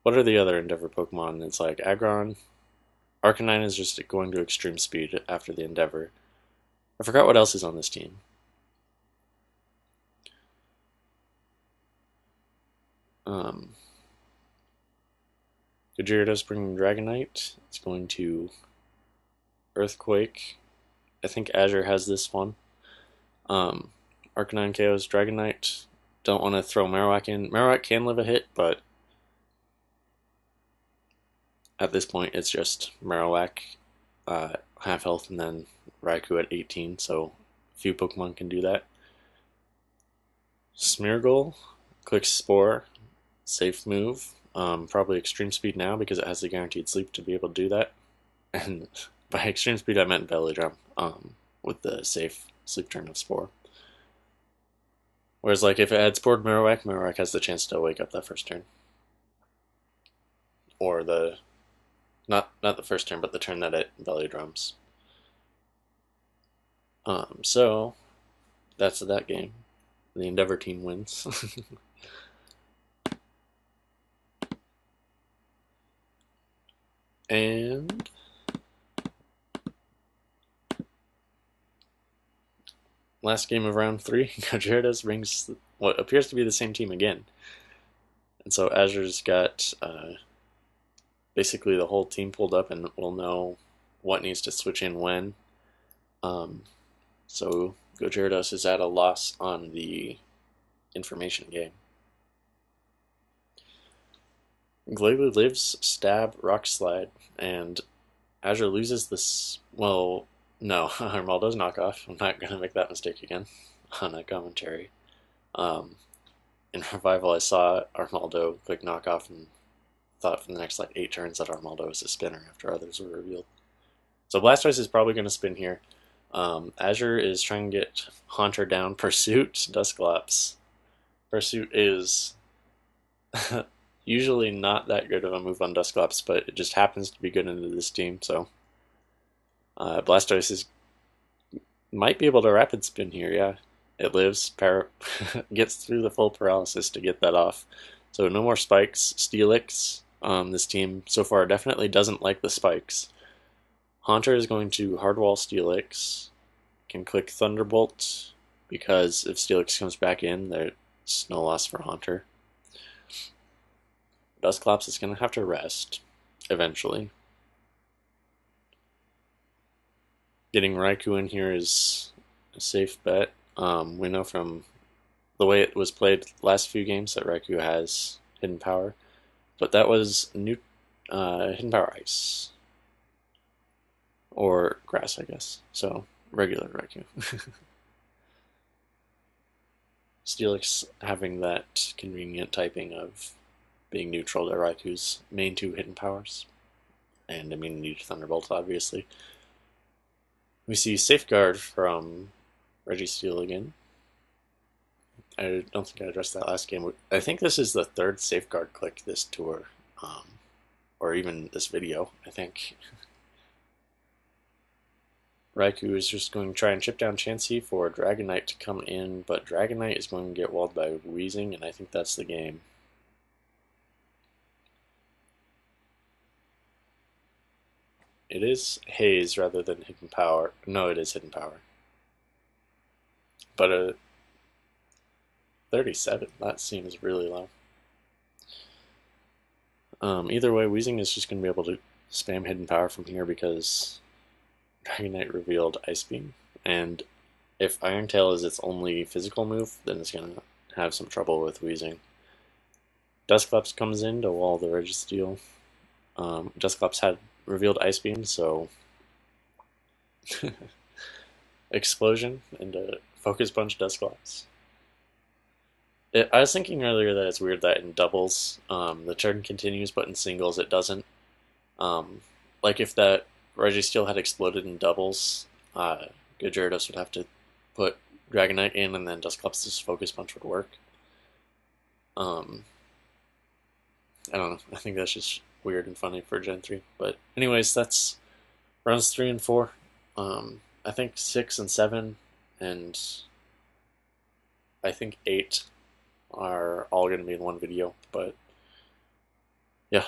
what are the other Endeavor Pokemon? It's like Aggron. Arcanine is just going to extreme speed after the Endeavor. I forgot what else is on this team. Gojirados bring Dragonite. It's going to Earthquake. I think Azure has this one. Arcanine KO's Dragonite. Don't want to throw Marowak in. Marowak can live a hit, but at this point it's just Marowak half health and then Raikou at 18, so few Pokemon can do that. Smeargle clicks Spore, safe move. Probably Extreme Speed now because it has the guaranteed sleep to be able to do that. And by Extreme Speed I meant Belly Drum with the safe sleep turn of Spore. Whereas like if it had Spored Marowak, Marowak has the chance to wake up that first turn. Or the not the first turn, but the turn that it Belly Drums. So that's that game. The Endeavor team wins. And last game of round 3, Gojirados brings what appears to be the same team again. And so Azure's got basically the whole team pulled up and we'll know what needs to switch in when. So Gojirados is at a loss on the information game. Glalie lives, Stab, Rock Slide, and Azure loses this. Well, no, Armaldo's knockoff. I'm not going to make that mistake again on a commentary. In Revival, I saw Armaldo click knockoff and thought for the next like 8 turns that Armaldo was a spinner after others were revealed. So Blastoise is probably going to spin here. Azure is trying to get Haunter down. Pursuit, Dusclops. Pursuit is usually not that good of a move on Dusclops, but it just happens to be good into this team, so Blastoise might be able to rapid spin here, yeah. It lives, gets through the full paralysis to get that off. So no more spikes. Steelix, this team so far definitely doesn't like the spikes. Haunter is going to Hardwall Steelix, can click Thunderbolt, because if Steelix comes back in, there's no loss for Haunter. Dusclops is going to have to rest, eventually. Getting Raikou in here is a safe bet. We know from the way it was played last few games that Raikou has Hidden Power, but that was new Hidden Power Ice. Or Grass, I guess. So, regular Raikou. Steelix having that convenient typing of being neutral to Raikou's main 2 hidden powers, and immunity to Thunderbolt, obviously. We see Safeguard from Registeel again. I don't think I addressed that last game. I think this is the 3rd Safeguard click this tour, or even this video, I think. Raikou is just going to try and chip down Chansey for Dragonite to come in, but Dragonite is going to get walled by Weezing, and I think that's the game. It is Haze rather than Hidden Power. No, it is Hidden Power. But a 37, that seems really low. Either way, Weezing is just going to be able to spam Hidden Power from here because Dragonite revealed Ice Beam. And if Iron Tail is its only physical move, then it's going to have some trouble with Weezing. Dusclops comes in to wall the Registeel. Dusclops had revealed Ice Beam, so Explosion into Focus Punch Dusclops. I was thinking earlier that it's weird that in doubles the turn continues, but in singles it doesn't. Like if that Registeel had exploded in doubles, Gojirados would have to put Dragonite in, and then Dusclops' Focus Punch would work. I don't know. I think that's just weird and funny for Gen 3. But anyways, that's rounds 3 and 4. I think 6 and 7 and I think 8 are all going to be in one video. But yeah,